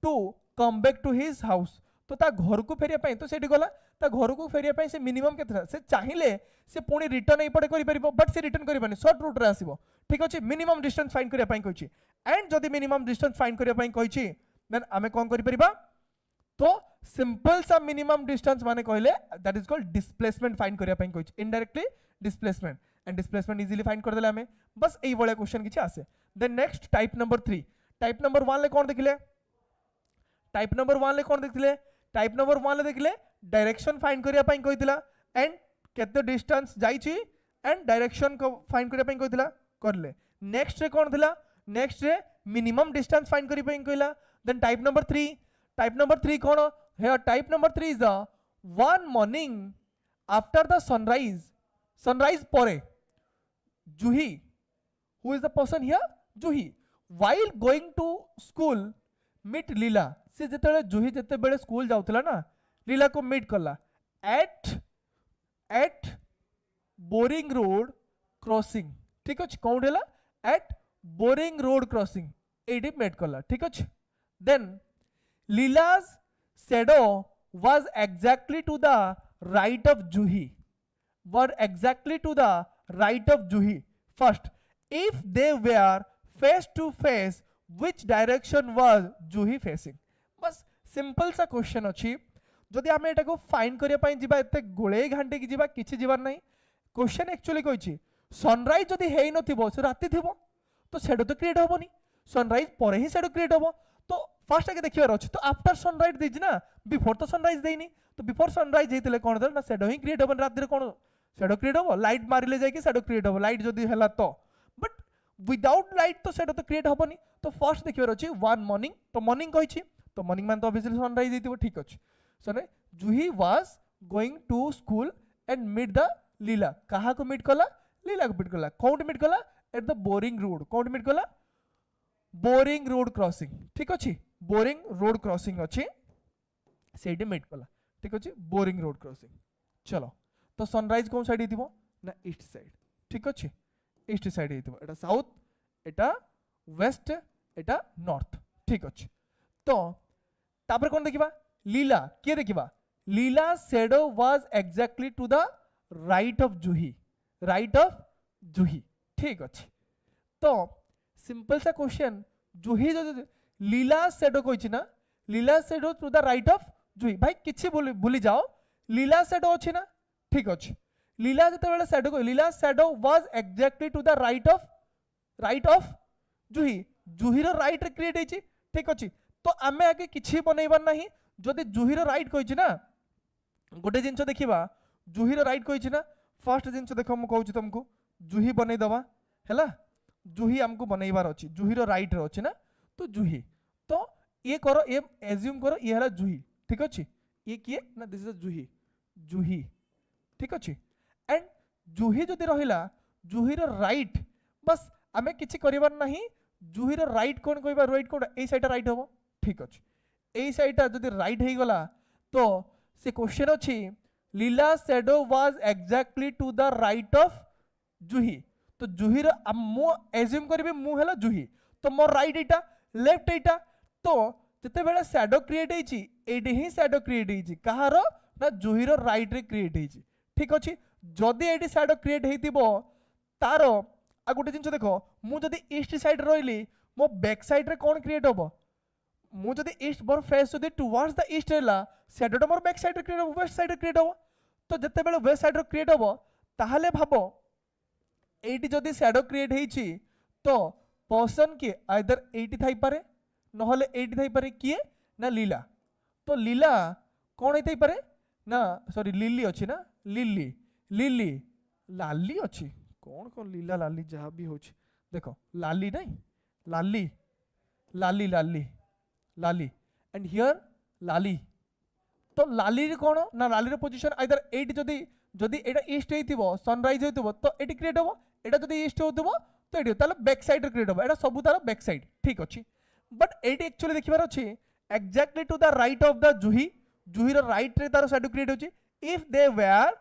to come back to his house. तो ता घर को फेरिया पई तो सेठी गला, ता घर को फेरिया पई से मिनिमम केते से चाहिले से पुणी रिटर्न एई पड़े करि परिबो, बट से रिटर्न करिबानी शॉर्ट रूट रे आसीबो। ठीक अछि, मिनिमम डिस्टेंस फाइंड करिया पई कहिछि। एंड जदि मिनिमम डिस्टेंस फाइंड करिया पई कहिछि देन आमे कोन करि परिबा, तो सिंपल सा मिनिमम डिस्टेंस माने कहले that is called displacement find करिया पई कहिछि, indirectly displacement. And displacement easily find कर देले हमें, बस एई बळे क्वेश्चन किछि आसे। Then next type number 3, type number 1 ले कोन देखिले, टाइप नंबर 1 ले कोन देखिले, टाइप नंबर 1 ले देखिले डायरेक्शन फाइंड करिया पई कहितला एंड केते डिस्टेंस जाईछि एंड डायरेक्शन को फाइंड करिया पई कहितला करले। नेक्स्ट रे कोन थिला, नेक्स्ट रे मिनिमम डिस्टेंस फाइंड करि पई कहिला। Then type number 3, type number 3 कोन here, type number 3 is the one morning after the sunrise, sunrise परे Juhi, who is the person here Juhi, while going to school meet Leela. से जेतेबेले जूही जेतेबेले स्कूल जाउतला ना लीला को मीट करला एट बोरिंग रोड क्रॉसिंग। ठीक अछि, कौन हैला एट बोरिंग रोड क्रॉसिंग एडी मीट करला। ठीक अछि, then Leela's shadow was exactly to the right of Juhi, were exactly to the right of Juhi. First, if they were face to face, which direction was Juhi facing? बस simple सा question अछि। जदि आमे एटा को find करिया पई जिबा एते गोळे घांटे की जिबा किछि जिबार नै। क्वेश्चन एक्चुअली कहिछि सनराइज जदि हेइ नथिबो से राति थिबो तो शैडो तो क्रिएट होबोनी, सनराइज परे ही शैडो क्रिएट होबो। तो फर्स्ट आगे देखिबार अछि, तो आफ्टर सनराइज देज ना, बिफोर तो सनराइज देइनी, तो बिफोर सनराइज हेतिले कोन दर ना शैडो ही क्रिएट होबन। राति रे कोन शैडो क्रिएट होबो, लाइट मारिले जाय कि शैडो क्रिएट होबो, लाइट जदि हैला तो, बट विदाउट लाइट तो शैडो तो क्रिएट होबोनी। तो फर्स्ट देखिबार अछि वन मॉर्निंग, तो मॉर्निंग कहिछि तो मॉर्निंग मान तो ऑब्वियसली सनराइज हेतिबो। ठीक अछि, सने Juhi was going to school and meet the Leela. कहा को मीट कला, लीला को मीट कला। कौन मीट कला, एट द बोरिंग रोड। कौन मीट कला, बोरिंग रोड क्रॉसिंग। ठीक अछि, बोरिंग रोड क्रॉसिंग अछि सेठी मीट कला। ठीक अछि, बोरिंग रोड क्रॉसिंग। चलो, तो सनराइज कौन साइड हेतिबो ना ईस्ट साइड। ठीक अछि, ईस्ट साइड हेतिबो, एटा साउथ, एटा वेस्ट, एटा नॉर्थ। ठीक अछि, तो तापर कोन देखिबा, लीला के देखिबा, Leela shadow was exactly to the right of Juhi, right of Juhi. ठीक अछि, तो सिंपल सा क्वेश्चन, जूही जो लीला शैडो कहिछि ना, Leela shadow to the right of Juhi. भाई किछि भूली जाओ, लीला शैडो अछि ना। ठीक अछि, लीला जेतेबेले शैडो को, Leela shadow was exactly to the right of Juhi, Juhi रो राइट रे क्रिएट हेछि। ठीक अछि, तो आमे आगे किछि बनैबार नाही। जदि जूही रो राइट कहिछि ना, गोटे जिंस देखिबा, जूही रो राइट कहिछि ना, फर्स्ट जिंस देखो मु कहउछि तुमको, जूही बनै दबा हैला, जूही हमको बनैबार अछि, जूही रो राइट रे अछि ना, तो जूही, तो ये करो, ये एज्यूम करो ये हला जूही। ठीक अछि, ये किए ना, दिस इज जूही, जूही। ठीक अछि, एंड जूही जदि रहिला, जूही रो राइट, बस आमे किछि करिबार नाही। जूही रो राइट कोन कहबा, राइट कोन ए साइड राइट होबो। ठीक अछि, ए साइड जदि राइट हे गला तो से क्वेश्चन अछि Leela shadow was exactly to the right of Juhi. तो जूही रो मु एज्यूम करबे मु हला जूही, तो मोर राइट एटा, लेफ्ट एटा। तो जते बेले शैडो क्रिएट हेछि एडी ही शैडो क्रिएट हेछि, कहारो ना जूही रो राइट रे क्रिएट हेछि। ठीक अछि, जदि एडी शैडो क्रिएट हेतिबो तारो आ गोटे जिंस देखो, मु जदि ईस्ट साइड रहिली, मो बैक साइड रे कौन क्रिएट हम मु जदि ईस्ट मोर फेस जदि टुवर्ड्स द ईस्ट रहला शैडोटा मोर बैक साइड रे क्रिएट हम वेस्ट साइड रे क्रिएट हम तो जते बेले वेस्ट साइड रे क्रिएट हम ताहले भाबो एटी जदि शैडो क्रिएट हेछि तो पर्सन के आइदर एटी थाई पारे नहले एटी थाई पारे किए ना लीला तो लीला कौन हेतै पारे ना सॉरी लिली अछि ना लिली लिली लाली अछि कौन कौन लीला लाली जहाँ भी होछि देखो लाली नहीं लाली लाली लाली लाली एंड हियर लाली तो लाली रे कौन ना लाली रे पोजीशन आइदर एटी जदि जदि एटा ईस्ट हेतिबो सनराइज हेतिबो तो एटी क्रिएट होबो एटा जदि ईस्ट होतिबो तो एटी ताले बैक साइड रे क्रिएट होबो एटा सब तार बैक साइड ठीक अछि बट एटी एक्चुअली देखिबार अछि exactly to the right of the Juhi Juhi रो राइट रे तार शैडो क्रिएट होछि if they were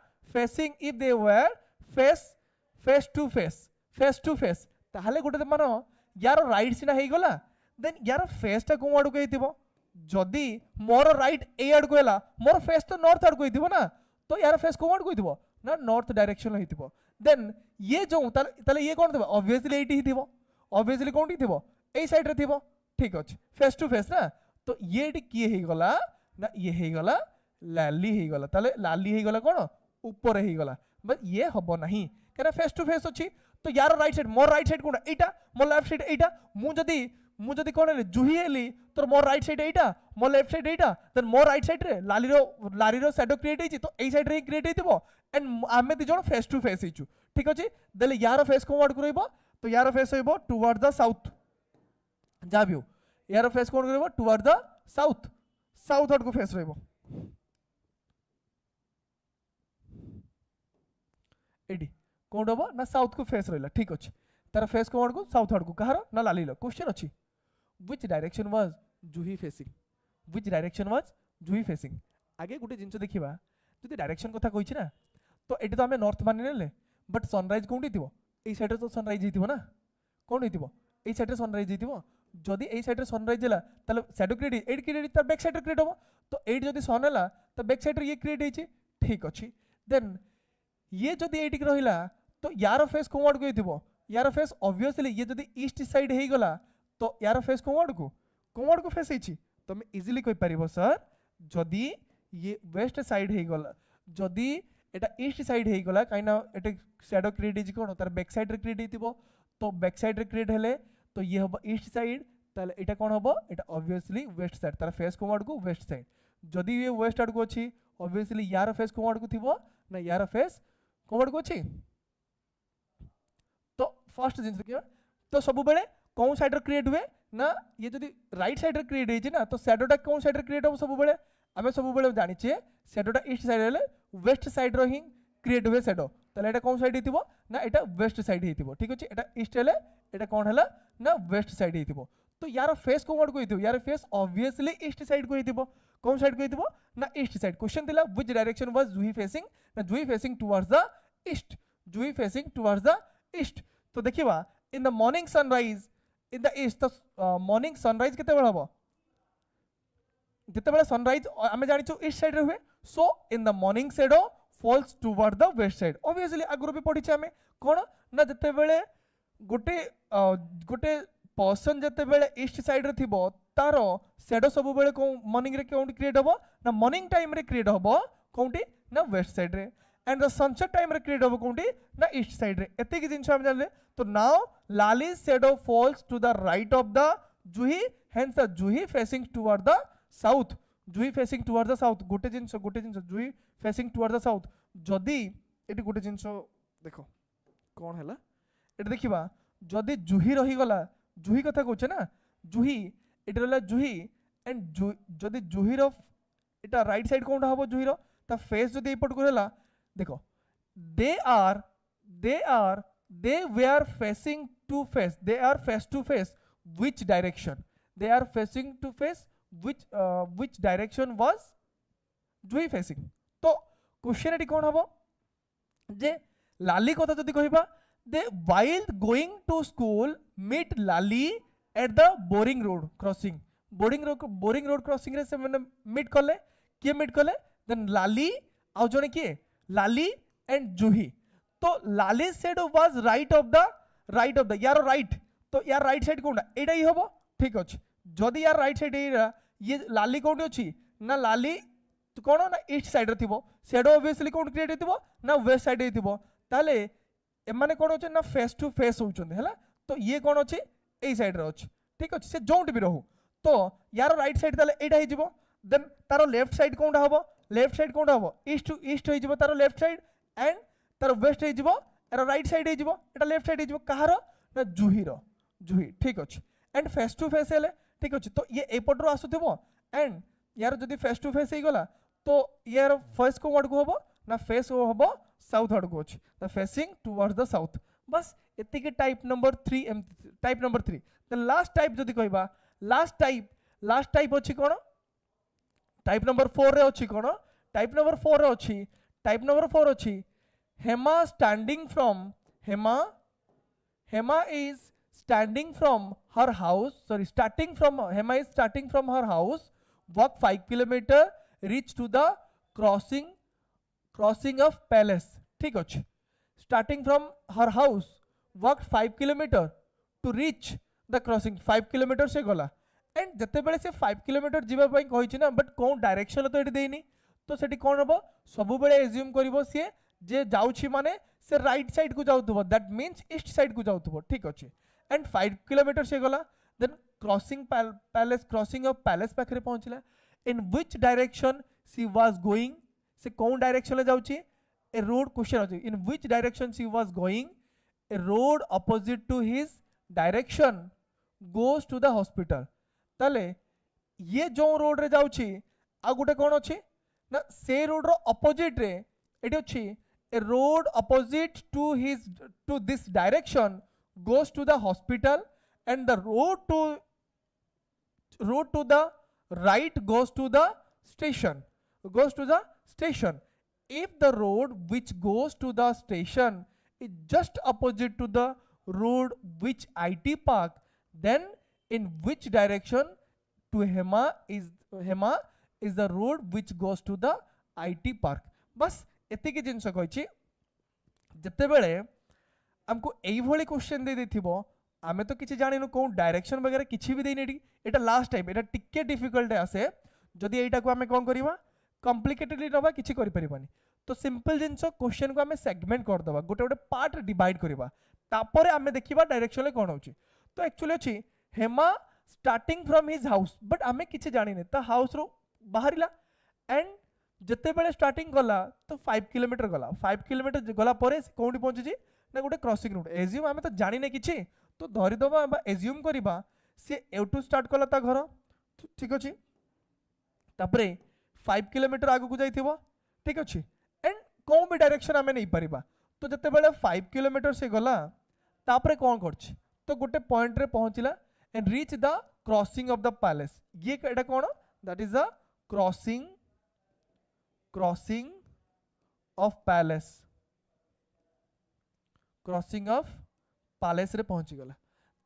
face to face ताहले गोटे मानो यार राइट सिना हे गला देन यार फेस टा को आडू कहितिबो जदी मोर राइट ए आडू कहला मोर फेस तो नॉर्थ आडू कहितिबो ना तो यार फेस को आडू कहितिबो ना नॉर्थ डायरेक्शन हेतिबो देन ये जो ताले ये कोन थिबो ऑब्वियसली एटी हिथिबो ऑब्वियसली कोन थिबो ए साइड रे थिबो ठीक अछि फेस टू फेस ना तो ये एटी किए हे गला ना ये हे गला लाली हे गला ताले लाली हे गला कोन ऊपर हे गला बट ये हबो नहीं केना फेस टू फेस अछि तो यार राइट साइड मोर राइट साइड कोन एटा मोर लेफ्ट साइड एटा मु जदी कोन ले जुही हेली तो मोर राइट साइड एटा मोर लेफ्ट साइड एटा देन मोर राइट साइड रे लाली रो शैडो क्रिएट हेछि तो ए साइड रे क्रिएट हेतिबो एंड आमे दि जण फेस टू फेस हिचु ठीक अछि देले यार फेस को वर्ड करइबो तो यार फेस होइबो टुवर्ड द साउथ जा भी हो यार फेस कोन करइबो toward the south south out को फेस रहिबो एडी कोन होबो ना साउथ को फेस रहिला ठीक अछि तार फेस को को साउथ आउट को कहार ना लाली लो क्वेश्चन अछि which direction was Juhi facing which direction was Juhi facing आगे गुटे जिंस देखिबा जदि डायरेक्शन कथा कहिछि ना तो एटी तो हमें नॉर्थ मानि नेले बट सनराइज कोंडी थिबो ए साइड रे तो सनराइज हिथिबो ना कोन हिथिबो ए साइड रे सनराइज हिथिबो जदि ए साइड रे सनराइज हला ताले शैडो क्रिएट एट क्रिएट तार बैक साइड रे क्रिएट होबो तो एट जदि सन हला तो बैक साइड रे ये क्रिएट हेछि ठीक अछि देन ये जदि एटिक रहिला तो यार फेस को वर्ड को यार फेस ऑब्वियसली ये जदि ईस्ट साइड हे गला तो यार फेस को वर्ड को फेस हेछि तो मैं इजीली कहि परिबो सर जदि ये वेस्ट साइड हे गला जदि एटा ईस्ट साइड हे गला काइना एटा शैडो क्रिएट हेछि कोन तार बैक साइड रे क्रिएट हेतिबो तो बैक साइड रे क्रिएट हेले तो ये हबो ईस्ट साइड ताले एटा कोन हबो एटा ऑब्वियसली वेस्ट साइड तार फेस को वर्ड को वेस्ट साइड जदि ये वेस्ट आड को अछि ऑब्वियसली यार फेस को वर्ड को थिबो ना यार फेस को वर्ड को अछि तो फर्स्ट जिंस देखियो तो सब बेले कौन साइड रे क्रिएट हुए ना ये जदि राइट साइड रे क्रिएट हेछि ना तो शैडोटा कौन साइड रे क्रिएट हो सब बेले आमे सब बेले जानि छे शैडोटा ईस्ट साइड रे वेस्ट साइड रो ही क्रिएट हुए शैडो तले एटा कौन साइड हिथिबो ना एटा वेस्ट साइड हिथिबो ठीक अछि एटा ईस्ट हेले एटा कौन हला ना वेस्ट साइड हिथिबो तो यार फेस को वर्ड को हिथिबो यार फेस ऑब्वियसली ईस्ट साइड को हिथिबो कौन साइड को हिथिबो ना ईस्ट साइड क्वेश्चन दिला which direction was Juhi facing ना Juhi facing towards the east Juhi facing towards the east तो देखिबा in the morning sunrise in the east तो मॉर्निंग सनराइज केते बेला हबो जेते बेला सनराइज आमे जानि छु ईस्ट साइड रे हुए so in the morning shadow falls toward the west side obviously आगरो भी पढि छ आमे कोन ना जेते बेले गोटे पर्सन जेते बेले ईस्ट साइड रे थिबो तारो शैडो सब बेले को मॉर्निंग रे कोन क्रिएट हबो ना मॉर्निंग टाइम रे क्रिएट हबो कोंटी ना वेस्ट साइड रे एंड द सनसेट टाइम रे क्रिएट हबो कोंटी ना ईस्ट साइड रे एते की जिंस हम जानले तो now Lali shadow falls to the right of the Juhi hence the Juhi facing toward the south Juhi facing toward the south गोटे जिंस Juhi facing toward the south जदी एटी गोटे जिंस देखो कोन हैला एटी देखिबा जदी जूही रही गला जूही कथा कहछे ना जूही एटी रहला जूही एंड जदी जूही रो एटा राइट साइड कोनटा हबो जूही रो ता फेस जदी एपट करला देखो they were facing to face they are face to face which direction they are facing to face which direction was jui facing तो क्वेश्चन एटी कोन हबो जे लाली कथा जदी कहिबा they while going to school meet lali at the boring road crossing रे से मैंने meet करले के meet करले देन लाली आ जने के लाली एंड जूही तो Lali shadow was right of the यार राइट तो यार राइट साइड कोनटा एटा ही हबो ठीक अछि जदि यार राइट साइड ये लाली कोन अछि ना लाली कोन ना ईस्ट साइड रे थिबो शेडो ऑब्वियसली कोन क्रिएट हेतिबो ना वेस्ट साइड हेतिबो ताले एमाने कोन अछि ना फेस टू फेस होउचंदी हला तो ये कोन अछि ए साइड रे अछि ठीक अछि से जोंट भी रहू तो यार राइट साइड ताले एटा हे जिवो देन तारो लेफ्ट साइड कोनटा हबो लेफ्ट साइड कोनटा हबो ईस्ट टू ईस्ट हे जिवो तारो लेफ्ट साइड एंड तारो वेस्ट हे जिवो एरो राइट साइड हे जिवो एटा लेफ्ट साइड हे जिवो कहारो ना जुहीरो जुही ठीक अछि एंड फेस टू फेस हेले ठीक अछि तो ये एपट रो आसुथिबो एंड यार जदि फेस टू फेस हे गला तो यार फेस को वर्ड को हबो ना फेस को हबो साउथ वर्ड को अछि the facing towards the south बस एति के type number 3 type number 3 the last type जदि कहबा लास्ट टाइप अछि कोन टाइप नंबर 4 रे अछि कोन टाइप नंबर 4 रे अछि टाइप नंबर 4 अछि Hema standing from Hema is standing from her house Hema is starting from her house walk 5 kilometer reach to the crossing of palace ठीक अछि starting from her house walk 5 kilometer to reach the crossing 5 kilometer से गला and जते बेले से 5 kilometre जीवा पई कहि छि ना बट कोन डायरेक्शन तो एटी देनी तो सेठी कोन हबो सब बेले एज्यूम करबो से जे जाउछि माने से राइट साइड को जाउथबो दैट मींस ईस्ट साइड को जाउथबो ठीक अछि एंड 5 किलोमीटर से गला देन क्रॉसिंग ऑफ पैलेस पाखरे पहुंचला in which direction she was going से कोन डायरेक्शन ले जाउछि ए रोड क्वेश्चन अछि in which direction she was going a road opposite to his direction goes to the hospital ताले ये जो रोड रे जाउछि आ गुटे कोन अछि ना से रोड रो ऑपोजिट रे एटी अछि a road opposite to this direction goes to the hospital and the road to the right goes to the station if the road which goes to the station is just opposite to the road which IT park then in which direction to Hema is the road which goes to the IT park बस एति के जिंस कहै छी जते बेले हमको एई भली question दे देथिबो आमे तो किछि जानिनु कोन डायरेक्शन वगैरह किछि भी देइनेटी एटा लास्ट टाइम एटा टिके डिफिकल्ट आसे जदि एटा को हमें कोन करिवा कॉम्प्लिकेटेडली रबा किछि करि परिबानी तो सिंपल जिंस क्वेश्चन को हमें सेगमेंट कर दबा गोटे गोटे पार्ट डिवाइड करिवा तापरे हमें देखिबा डायरेक्शन ले कोन होची तो एक्चुअली अछि Hema starting from his house but हमें किछि जानिने ता हाउस रो बाहरिला एंड जते बेले स्टार्टिंग गला तो 5 किलोमीटर गला 5 किलोमीटर गला परे कोंडी पहुंची ना गोटे क्रॉसिंग रोड एज्यूम आमे तो जानि ने किछि तो धरि दबा बा एज्यूम करिबा से एटू स्टार्ट कला ता घर ठीक अछि तापरे 5 किलोमीटर आगु को जाइथिबो ठीक अछि एंड कोन भी डायरेक्शन आमे नै परिबा तो जते बेले 5 किलोमीटर से गला तापरे कोन करछि तो गोटे पॉइंट रे पहुंचिला and reach the crossing of the palace ये एटा कोन that is the crossing of palace crossing of palace रे पहुंची गला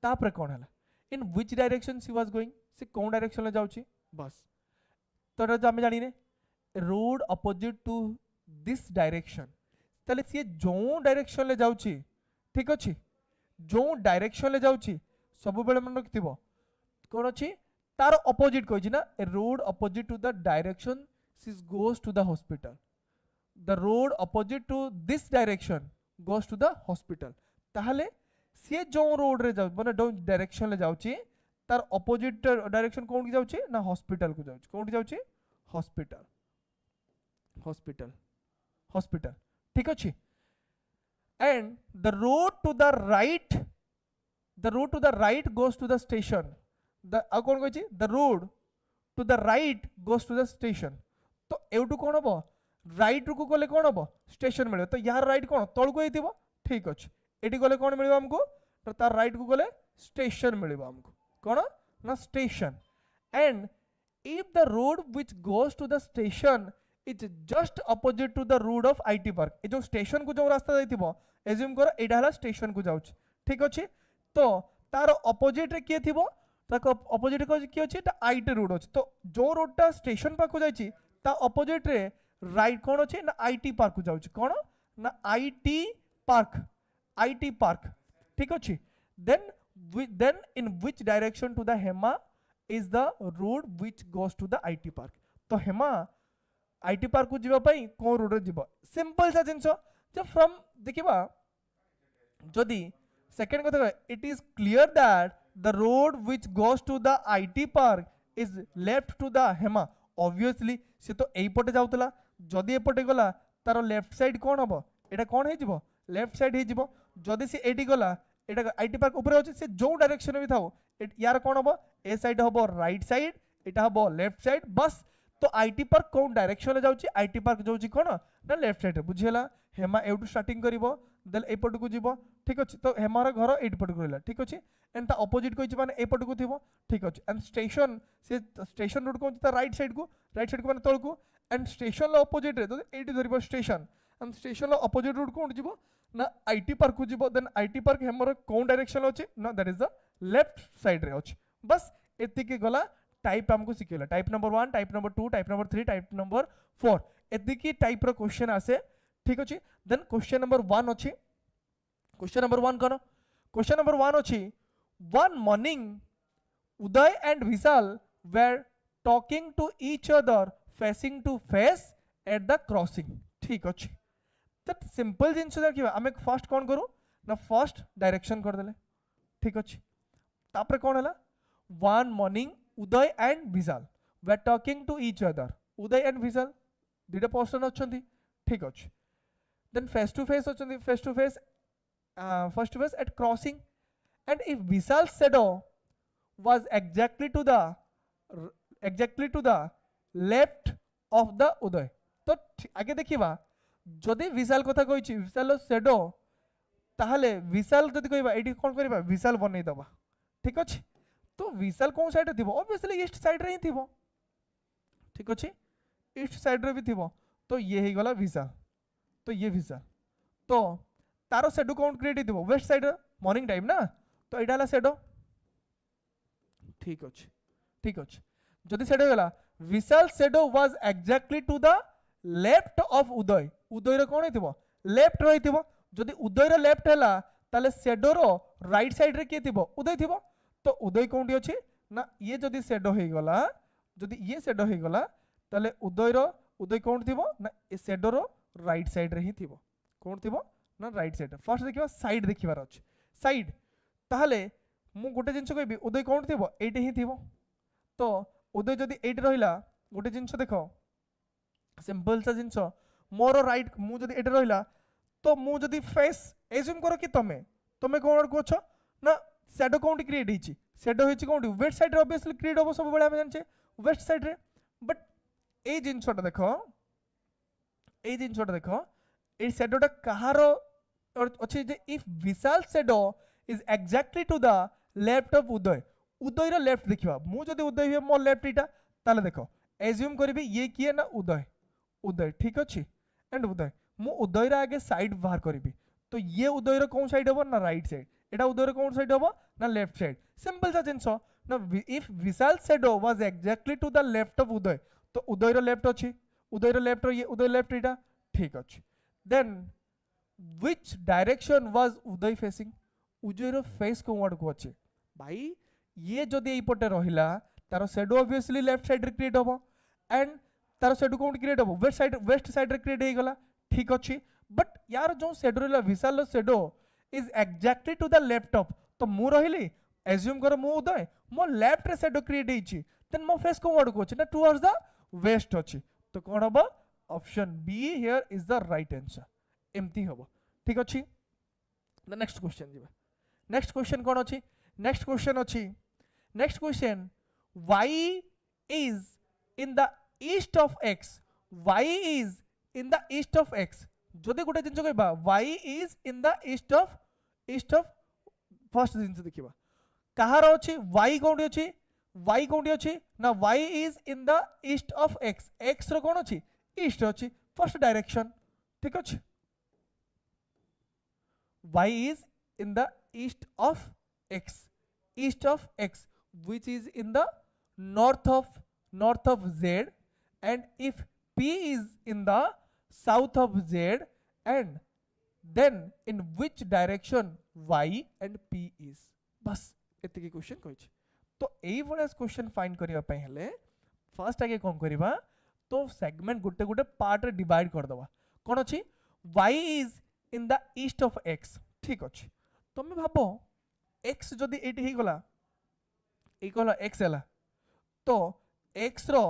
तापरे कोन हला in which direction she was going से कोन डायरेक्शन ले जाउची बस तो जो हमें जानी ने road opposite to this direction तले से जो डायरेक्शन ले जाउची ठीक अछि जो डायरेक्शन ले जाउची सब बेले मन रखिबो कोन अछि तार ऑपोजिट कहै छी ना road opposite to the direction she goes to the hospital the road opposite to this direction goes to the hospital ताहले से जो रोड रे जाउ माने डायरेक्शन ले जाउची तार ऑपोजिट डायरेक्शन कोन की जाउची ना हॉस्पिटल को जाउची कोन की जाउची हॉस्पिटल ठीक अछि and the road to the right goes to the station the आ कोन कहै छी the road to the right goes to the station तो एउटू कोन हबो राइट को गले कोन हबो स्टेशन मिले तो यार राइट कोन तळ को हेतिबो ठीक अछि एटी गले कोन मिलिबो हमको तो तार राइट को गले स्टेशन मिलिबो हमको कोन ना station and if the road which goes to the station is just opposite to the road of IT park ए जो स्टेशन को जो रास्ता जाइतिबो एज्यूम करो एडा हला स्टेशन को जाउछ ठीक अछि तो तार ऑपोजिट रे के थिबो ताको ऑपोजिट को की अछि ता आईटी रोड अछि तो जो रोडटा स्टेशन पाको जाइछि ता ऑपोजिट रे राइट कोन अछि ना आईटी पार्क को जाउछि कोन ना आईटी पार्क ठीक अछि then then in which direction to the Hema is the road which goes to the IT park? तो Hema IT park को जीवा पाई कौन रोड रे जीवा? सिंपल सा जिनस जब फ्रॉम देखिबा जदि सेकंड कथा it is clear that the road which goes to the IT park is left to the Hema. Obviously से तो एई पटे जाउतला जदि ए पटे गला तार लेफ्ट साइड कोन हबो? एटा कोन हे जीवो? लेफ्ट साइड हे जीवो. जदि से एटी गला एटा आईटी पार्क ऊपर अछि से जो डायरेक्शन में थाओ यार कोन हबो? ए साइड हबो राइट साइड, एटा हबो लेफ्ट साइड. बस तो आईटी पार्क कोन डायरेक्शन में जाउची? आईटी पार्क जाउची कोन ना लेफ्ट साइड रे. बुझियला हेमा एउटू स्टार्टिंग करिवो देन ए पट को जीवो. ठीक अछि. तो हेमार घर एट पट को रहला. ठीक अछि. एंड ता ऑपोजिट कहिछि माने ए पट को थिवो. ठीक अछि. एंड स्टेशन से स्टेशन रोड कोन ता राइट साइड को माने तळ को. एंड स्टेशन लो ऑपोजिट रे तो एटी धरिबो स्टेशन. एंड स्टेशन लो ऑपोजिट रोड कोन जीवो ना आईटी पार्क को जीवो. देन आईटी पार्क हेमर कोन डायरेक्शन अछि ना that is the left side रे अछि. बस एति के गला टाइप हमको सिखेला. Type number 1, type number 2, type number 3, type number 4 एति की टाइप रो क्वेश्चन आसे. ठीक अछि. देन क्वेश्चन नंबर 1 अछि. क्वेश्चन नंबर 1 कोन? क्वेश्चन नंबर 1 अछि one morning Uday and Vishal were talking to each other facing to face at the crossing. ठीक अछि. तब सिंपल जिंस देखिबा आमे फर्स्ट कोन करू ना फर्स्ट डायरेक्शन कर देले. ठीक अछि. तापर कोन हला one morning Uday and Vishal we talking to each other. Uday and Vishal दुटा पर्सन अछंती. ठीक अछि. देन फेस टू फेस अछंती. Face to face first face at crossing. And if Vishal shadow was exactly to the left of the Uday. तो आगे देखिबा जदि विशाल कथा कहिछि विशाल शैडो ताहले विशाल जदि कहबा एठी कोन करबा विशाल बनै दबा. ठीक अछि. तो विशाल कोन साइड रे थिबो? ऑब्वियसली ईस्ट साइड रे ही थिबो. ठीक अछि. ईस्ट साइड रे भी थिबो. तो ये हे गला विशाल. तो ये विशाल तो तारो शैडो कोन क्रिएट थिबो वेस्ट साइड रे मॉर्निंग टाइम ना. तो एटा हला शैडो. ठीक अछि. ठीक अछि. जदि शैडो गला Vishal shadow was exactly to the left of Uday. Uday रे कोन हेतिबो? लेफ्ट रही थिबो. जदि उदय रे लेफ्ट हला ताले शैडो रो राइट साइड रे के थिबो? उदय थिबो. तो उदय कोंटी अछि ना ये जदि शैडो हे गला जदि ये शैडो हे गला ताले उदय कोन थिबो ना ए शैडो रो राइट साइड रे ही थिबो. कोन थिबो ना राइट साइड. फर्स्ट देखिबा साइड देखिबार अछि. साइड ताहले मु गोटे जिंस कहबी उदय कोन थिबो? एटे ही थिबो. तो उदय जदि एटे रहिला गोटे जिंस देखो सिंपल सा जिंस मोर राइट मु जदि एटे रहिला तो मु जदि फेस एज्यूम करो कि तमे कोन को छ ना शैडो कोन क्रिएट हिची. शैडो हिची कोन वेस्ट साइड रे ऑब्वियसली क्रिएट होबो सब बेला हम जानचे वेस्ट साइड रे. बट ए जिंसटा देखो ए शैडोटा कहारो अछि जे if Vishal shadow is exactly to the left of Uday. Uday रो लेफ्ट देखिबा मु जदि उदय हे मोर लेफ्ट इटा ताले देखो एज्यूम करबी ये किए ना उदय. ठीक अछि. एंड उदय मु उदय रा आगे साइड बाहर करबी. तो ये उदय रो कोन साइड होबो ना राइट साइड. एटा उदय रो कोन साइड होबो ना लेफ्ट साइड. सिंपल सा जिंस ना if Vishal shadow was exactly to the left of Uday तो उदय रो लेफ्ट अछि. उदय रो लेफ्ट ये उदय लेफ्ट इटा. ठीक अछि. Then which direction was Uday facing? Uday रो फेस को वर्ड को अछि भाई ये जदि एई पटे रहिला तारो शैडो ऑब्वियसली लेफ्ट साइड रे क्रिएट होबो. एंड तारो शैडो कोन क्रिएट होबो वेस्ट साइड रे क्रिएट हे गला. ठीक अछि. बट यार जो शैडो रहला विशाल रो shadow is exactly to the left of. तो मु रहिली एज्यूम करो मु उदय मो लेफ्ट रे शैडो क्रिएट हेछि. देन मो फेस को वर्ड को अछि ना टुवर्ड्स द वेस्ट अछि. तो कोन होबो? Option B here is the right answer. एम्ति होबो. ठीक अछि. द नेक्स्ट क्वेश्चन जिबा. नेक्स्ट क्वेश्चन कोन अछि? नेक्स्ट क्वेश्चन अछि next question y is in the east of x. y is in the east of x. जदि गोटे जिंस कहबा y is in the east of first जिंस देखिबा कहार अछि y कोंडी अछि ना y is in the east of x. x रो कोन अछि ईस्ट अछि फर्स्ट डायरेक्शन. ठीक अछि. y is in the east of x which is in the north of z. And if p is in the south of z, and then in which direction y and p is. बस एतिकी question कहिछि तो एई भलिया question find करिया पय हेले first आगे कोन करिबा तो segment गोटे गोटे पार्ट रे डिवाइड कर दबा कोन अछि y is in the east of x ठीक अछि तुम भाबो x जदि एटी हे गला ए कहला x हला तो x रो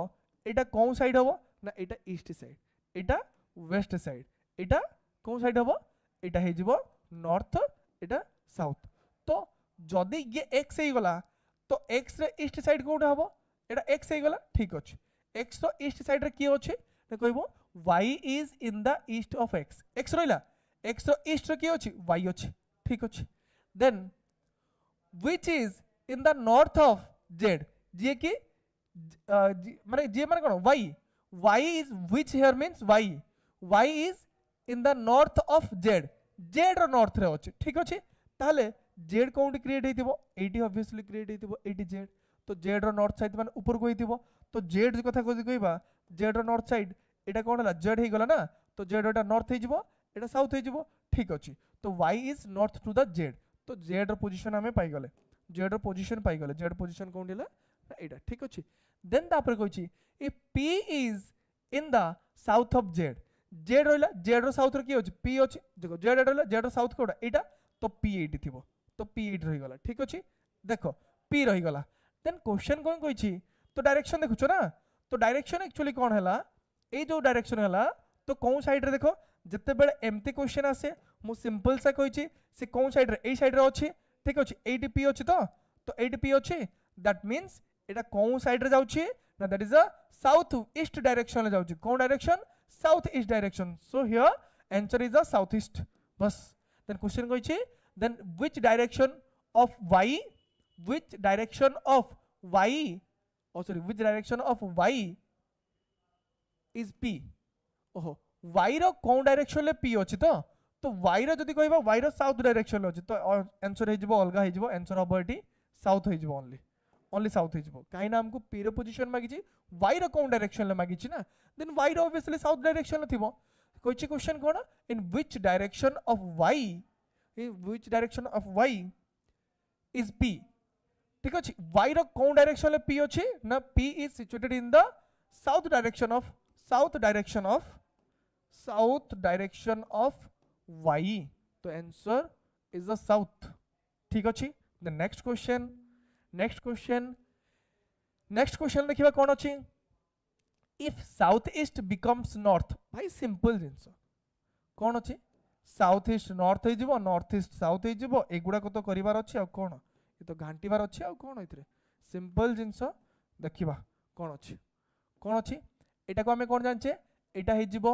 एटा कोन साइड हबो ना एटा ईस्ट साइड एटा वेस्ट साइड एटा कोन साइड हबो एटा हे जिवो नॉर्थ एटा साउथ तो जदि ये x हे गला तो x रे ईस्ट साइड कोटा हबो एटा x हे गला ठीक अछि x रो ईस्ट साइड रे की अछि ने कहबो y is in the east of x x रहिला x रो ईस्ट रे की अछि y अछि ठीक अछि then which is in the north of z जे कि माने जे माने कोन y is which here means y is in the north of z z रो नॉर्थ रे अछि ठीक अछि ताले z कोउंट क्रिएट हेतिबो एटी ऑब्वियसली क्रिएट हेतिबो एटी z तो z रो नॉर्थ साइड माने ऊपर को हेतिबो तो z कथा कहबा z रो नॉर्थ साइड एटा कोन हला z हे गला ना तो z एटा नॉर्थ हे जिवो एटा साउथ हे जिवो ठीक अछि तो y is north to the z तो z रो पोजीशन हमें पाई गले z रो पोजीशन पाई गले z पोजीशन कोन हला एटा ठीक अछि देन तापर कहछि if p is in the south of z z रहला z रो साउथ रो की अछि p अछि देखो z रहला z रो साउथ कोडा एटा तो p एटी थिबो तो p एटी रहि गला ठीक अछि देखो p रहि गला देन क्वेश्चन कोन कहछि तो डायरेक्शन देखुछो ना तो डायरेक्शन एक्चुअली कोन हला ए जो डायरेक्शन हला तो कोन साइड रे देखो जत्ते बेले एम्प्टी क्वेश्चन आसे मु सिंपल सा कहछि से कोन साइड रे ए साइड रे अछि ठीक अछि एटी p अछि तो एटी p अछि दैट मींस एटा कोन साइड रे जाउछि ना that is a south east direction रे जाउछि कोन direction south east direction so here answer is a south east बस देन क्वेश्चन कहछि then which direction of y which direction of y which direction of y is p ओहो y रो कोन direction ले p अछि तो y रो जदि कहबा y रो साउथ डायरेक्शन ले अछि तो आंसर हे जिवो अलगा हे जिवो आंसर हबो एटी साउथ हे जिवो ओनली साउथ हे जिवो काई ना हमको p रो पोजीशन मागी छी y रो कोन डायरेक्शन ले मागी छी ना देन y रो ऑब्वियसली साउथ डायरेक्शन ले थिबो कोइची क्वेश्चन कोन इन which direction of y is p ठीक अछि y रो कोन डायरेक्शन ले p अछि ना p is situated in the south direction of y तो आंसर इज द साउथ ठीक अछि द नेक्स्ट क्वेश्चन देखिबा कोन अछि if south east becomes north भाई सिंपल जिंस कोन अछि साउथ ईस्ट नॉर्थ हे जिवो नॉर्थ ईस्ट साउथ हे जिवो एगुडा को तो करिवार अछि आ कोन ये तो घांटीवार अछि आ कोन इतरे सिंपल जिंस देखिबा कोन अछि एटा को हमें कोन जानचे एटा हे जिवो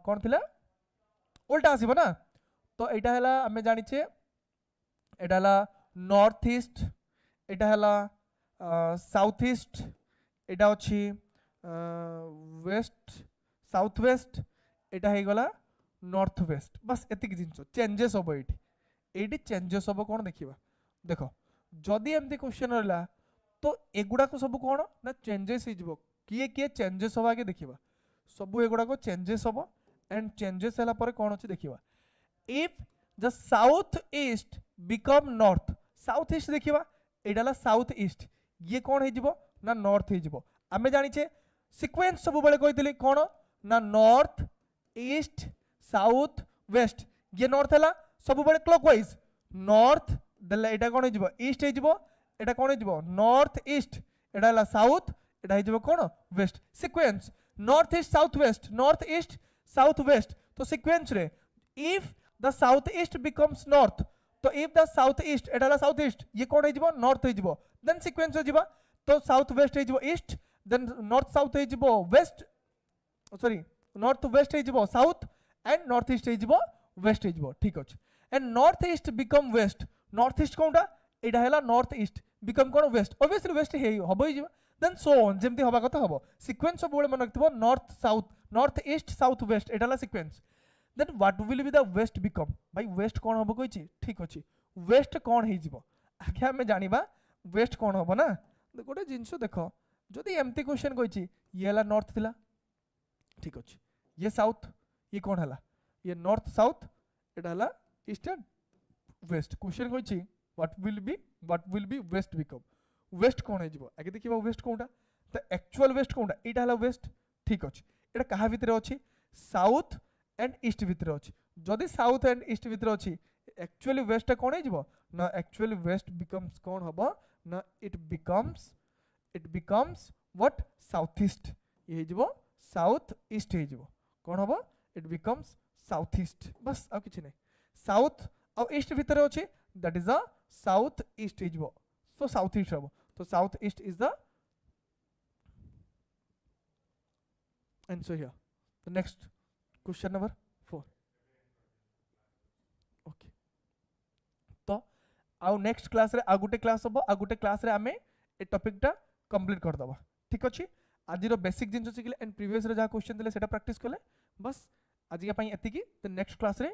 कोन थिला उल्टा आसीबो ना तो एटा हला हमें जानिचे एटा हला नॉर्थ ईस्ट एटा हला साउथ ईस्ट एटा अछि वेस्ट साउथ वेस्ट एटा हे गला नॉर्थ वेस्ट बस एतिक जिंस चेंजेस होबो एटी चेंजेस होबो कोन देखिबा देखो जदि एमती क्वेश्चन रहला तो एगुडा को सब कोन ना चेंजेस हे जिवो किए चेंजेस होबा के देखिबा सब एगुडा को चेंजेस होबो एंड चेंजेस हला पर कोन अछि देखिबा if the south east become north south east देखिबा एडाला साउथ ईस्ट ये कोन हे जिवो ना नॉर्थ हे जिवो आमे जानि छे सीक्वेंस सब बेले कहितली कोन ना नॉर्थ ईस्ट साउथ वेस्ट ये नॉर्थ हला सब बेले क्लॉकवाइज नॉर्थ देला एटा कोन हे जिवो ईस्ट हे जिवो एटा कोन हे जिवो नॉर्थ ईस्ट एटा हला साउथ एटा हे जिवो कोन west sequence north east south west तो सीक्वेंस रे if the south east becomes north तो इफ द साउथ ईस्ट एटा हला साउथ ईस्ट ये कोन हे जिवो नॉर्थ हे जिवो देन सीक्वेंस हो जिवो तो साउथ वेस्ट हे जिवो ईस्ट देन नॉर्थ साउथ हे जिवो वेस्ट सॉरी नॉर्थ वेस्ट हे जिवो साउथ एंड नॉर्थ ईस्ट हे जिवो वेस्ट हे जिवो ठीक अछि and north east become west north east कोनटा एटा हला नॉर्थ ईस्ट बिकम कोन वेस्ट ऑब्वियसली वेस्ट हे हबो ही जिवो देन सो ऑन जेमती हबा कथा हबो सीक्वेंस सब बोले मन रखथिबो नॉर्थ ईस्ट साउथ वेस्ट एटा हला sequence then what will be the west become भाई वेस्ट कोन हबो कहिछि ठीक अछि वेस्ट कोन हे जिवो आखे हमें जानिबा वेस्ट कोन हबो ना गोटे जिंस देखो जदि एमती क्वेश्चन कहिछि ये हला नॉर्थ थिला ठीक अछि ये साउथ ये कोन हला ये नॉर्थ साउथ एटा हला ईस्ट एंड वेस्ट क्वेश्चन कहिछि what will be west become west कौन हो आगे देखिए वेस्ट कौटा तो एक्चुअल वेस्ट कौटा यहाँ है वेस्ट ठीक अच्छे यहाँ क्या भितर अच्छी साउथ एंड ईस्ट भितर अच्छी जदि साउथ एंड ईस्ट भितर अच्छी एक्चुअली वेस्ट कौन हो ना एक्चुअली वेस्ट बिकम्स कौन हम ना it becomes what south east ये साउथ ईस्ट हो कौन हम इट बिकम्स साउथ ईस्ट बस आ कि नहीं साउथ और ईस्ट भितर अच्छे that is a south east हो सो साउथ ईस्ट हम तो south east is the answer here the next question number 4 okay तो आउ नेक्स्ट क्लास रे आ गुटे क्लास हम आ गुटे क्लास रे आमे ए टॉपिक टा कंप्लीट कर दबा ठीक अछि आज रो बेसिक जिंस सिखले एंड प्रीवियस रे जा क्वेश्चन देले सेटा प्रैक्टिस कले बस आज के पई एतिकी तो नेक्स्ट क्लास रे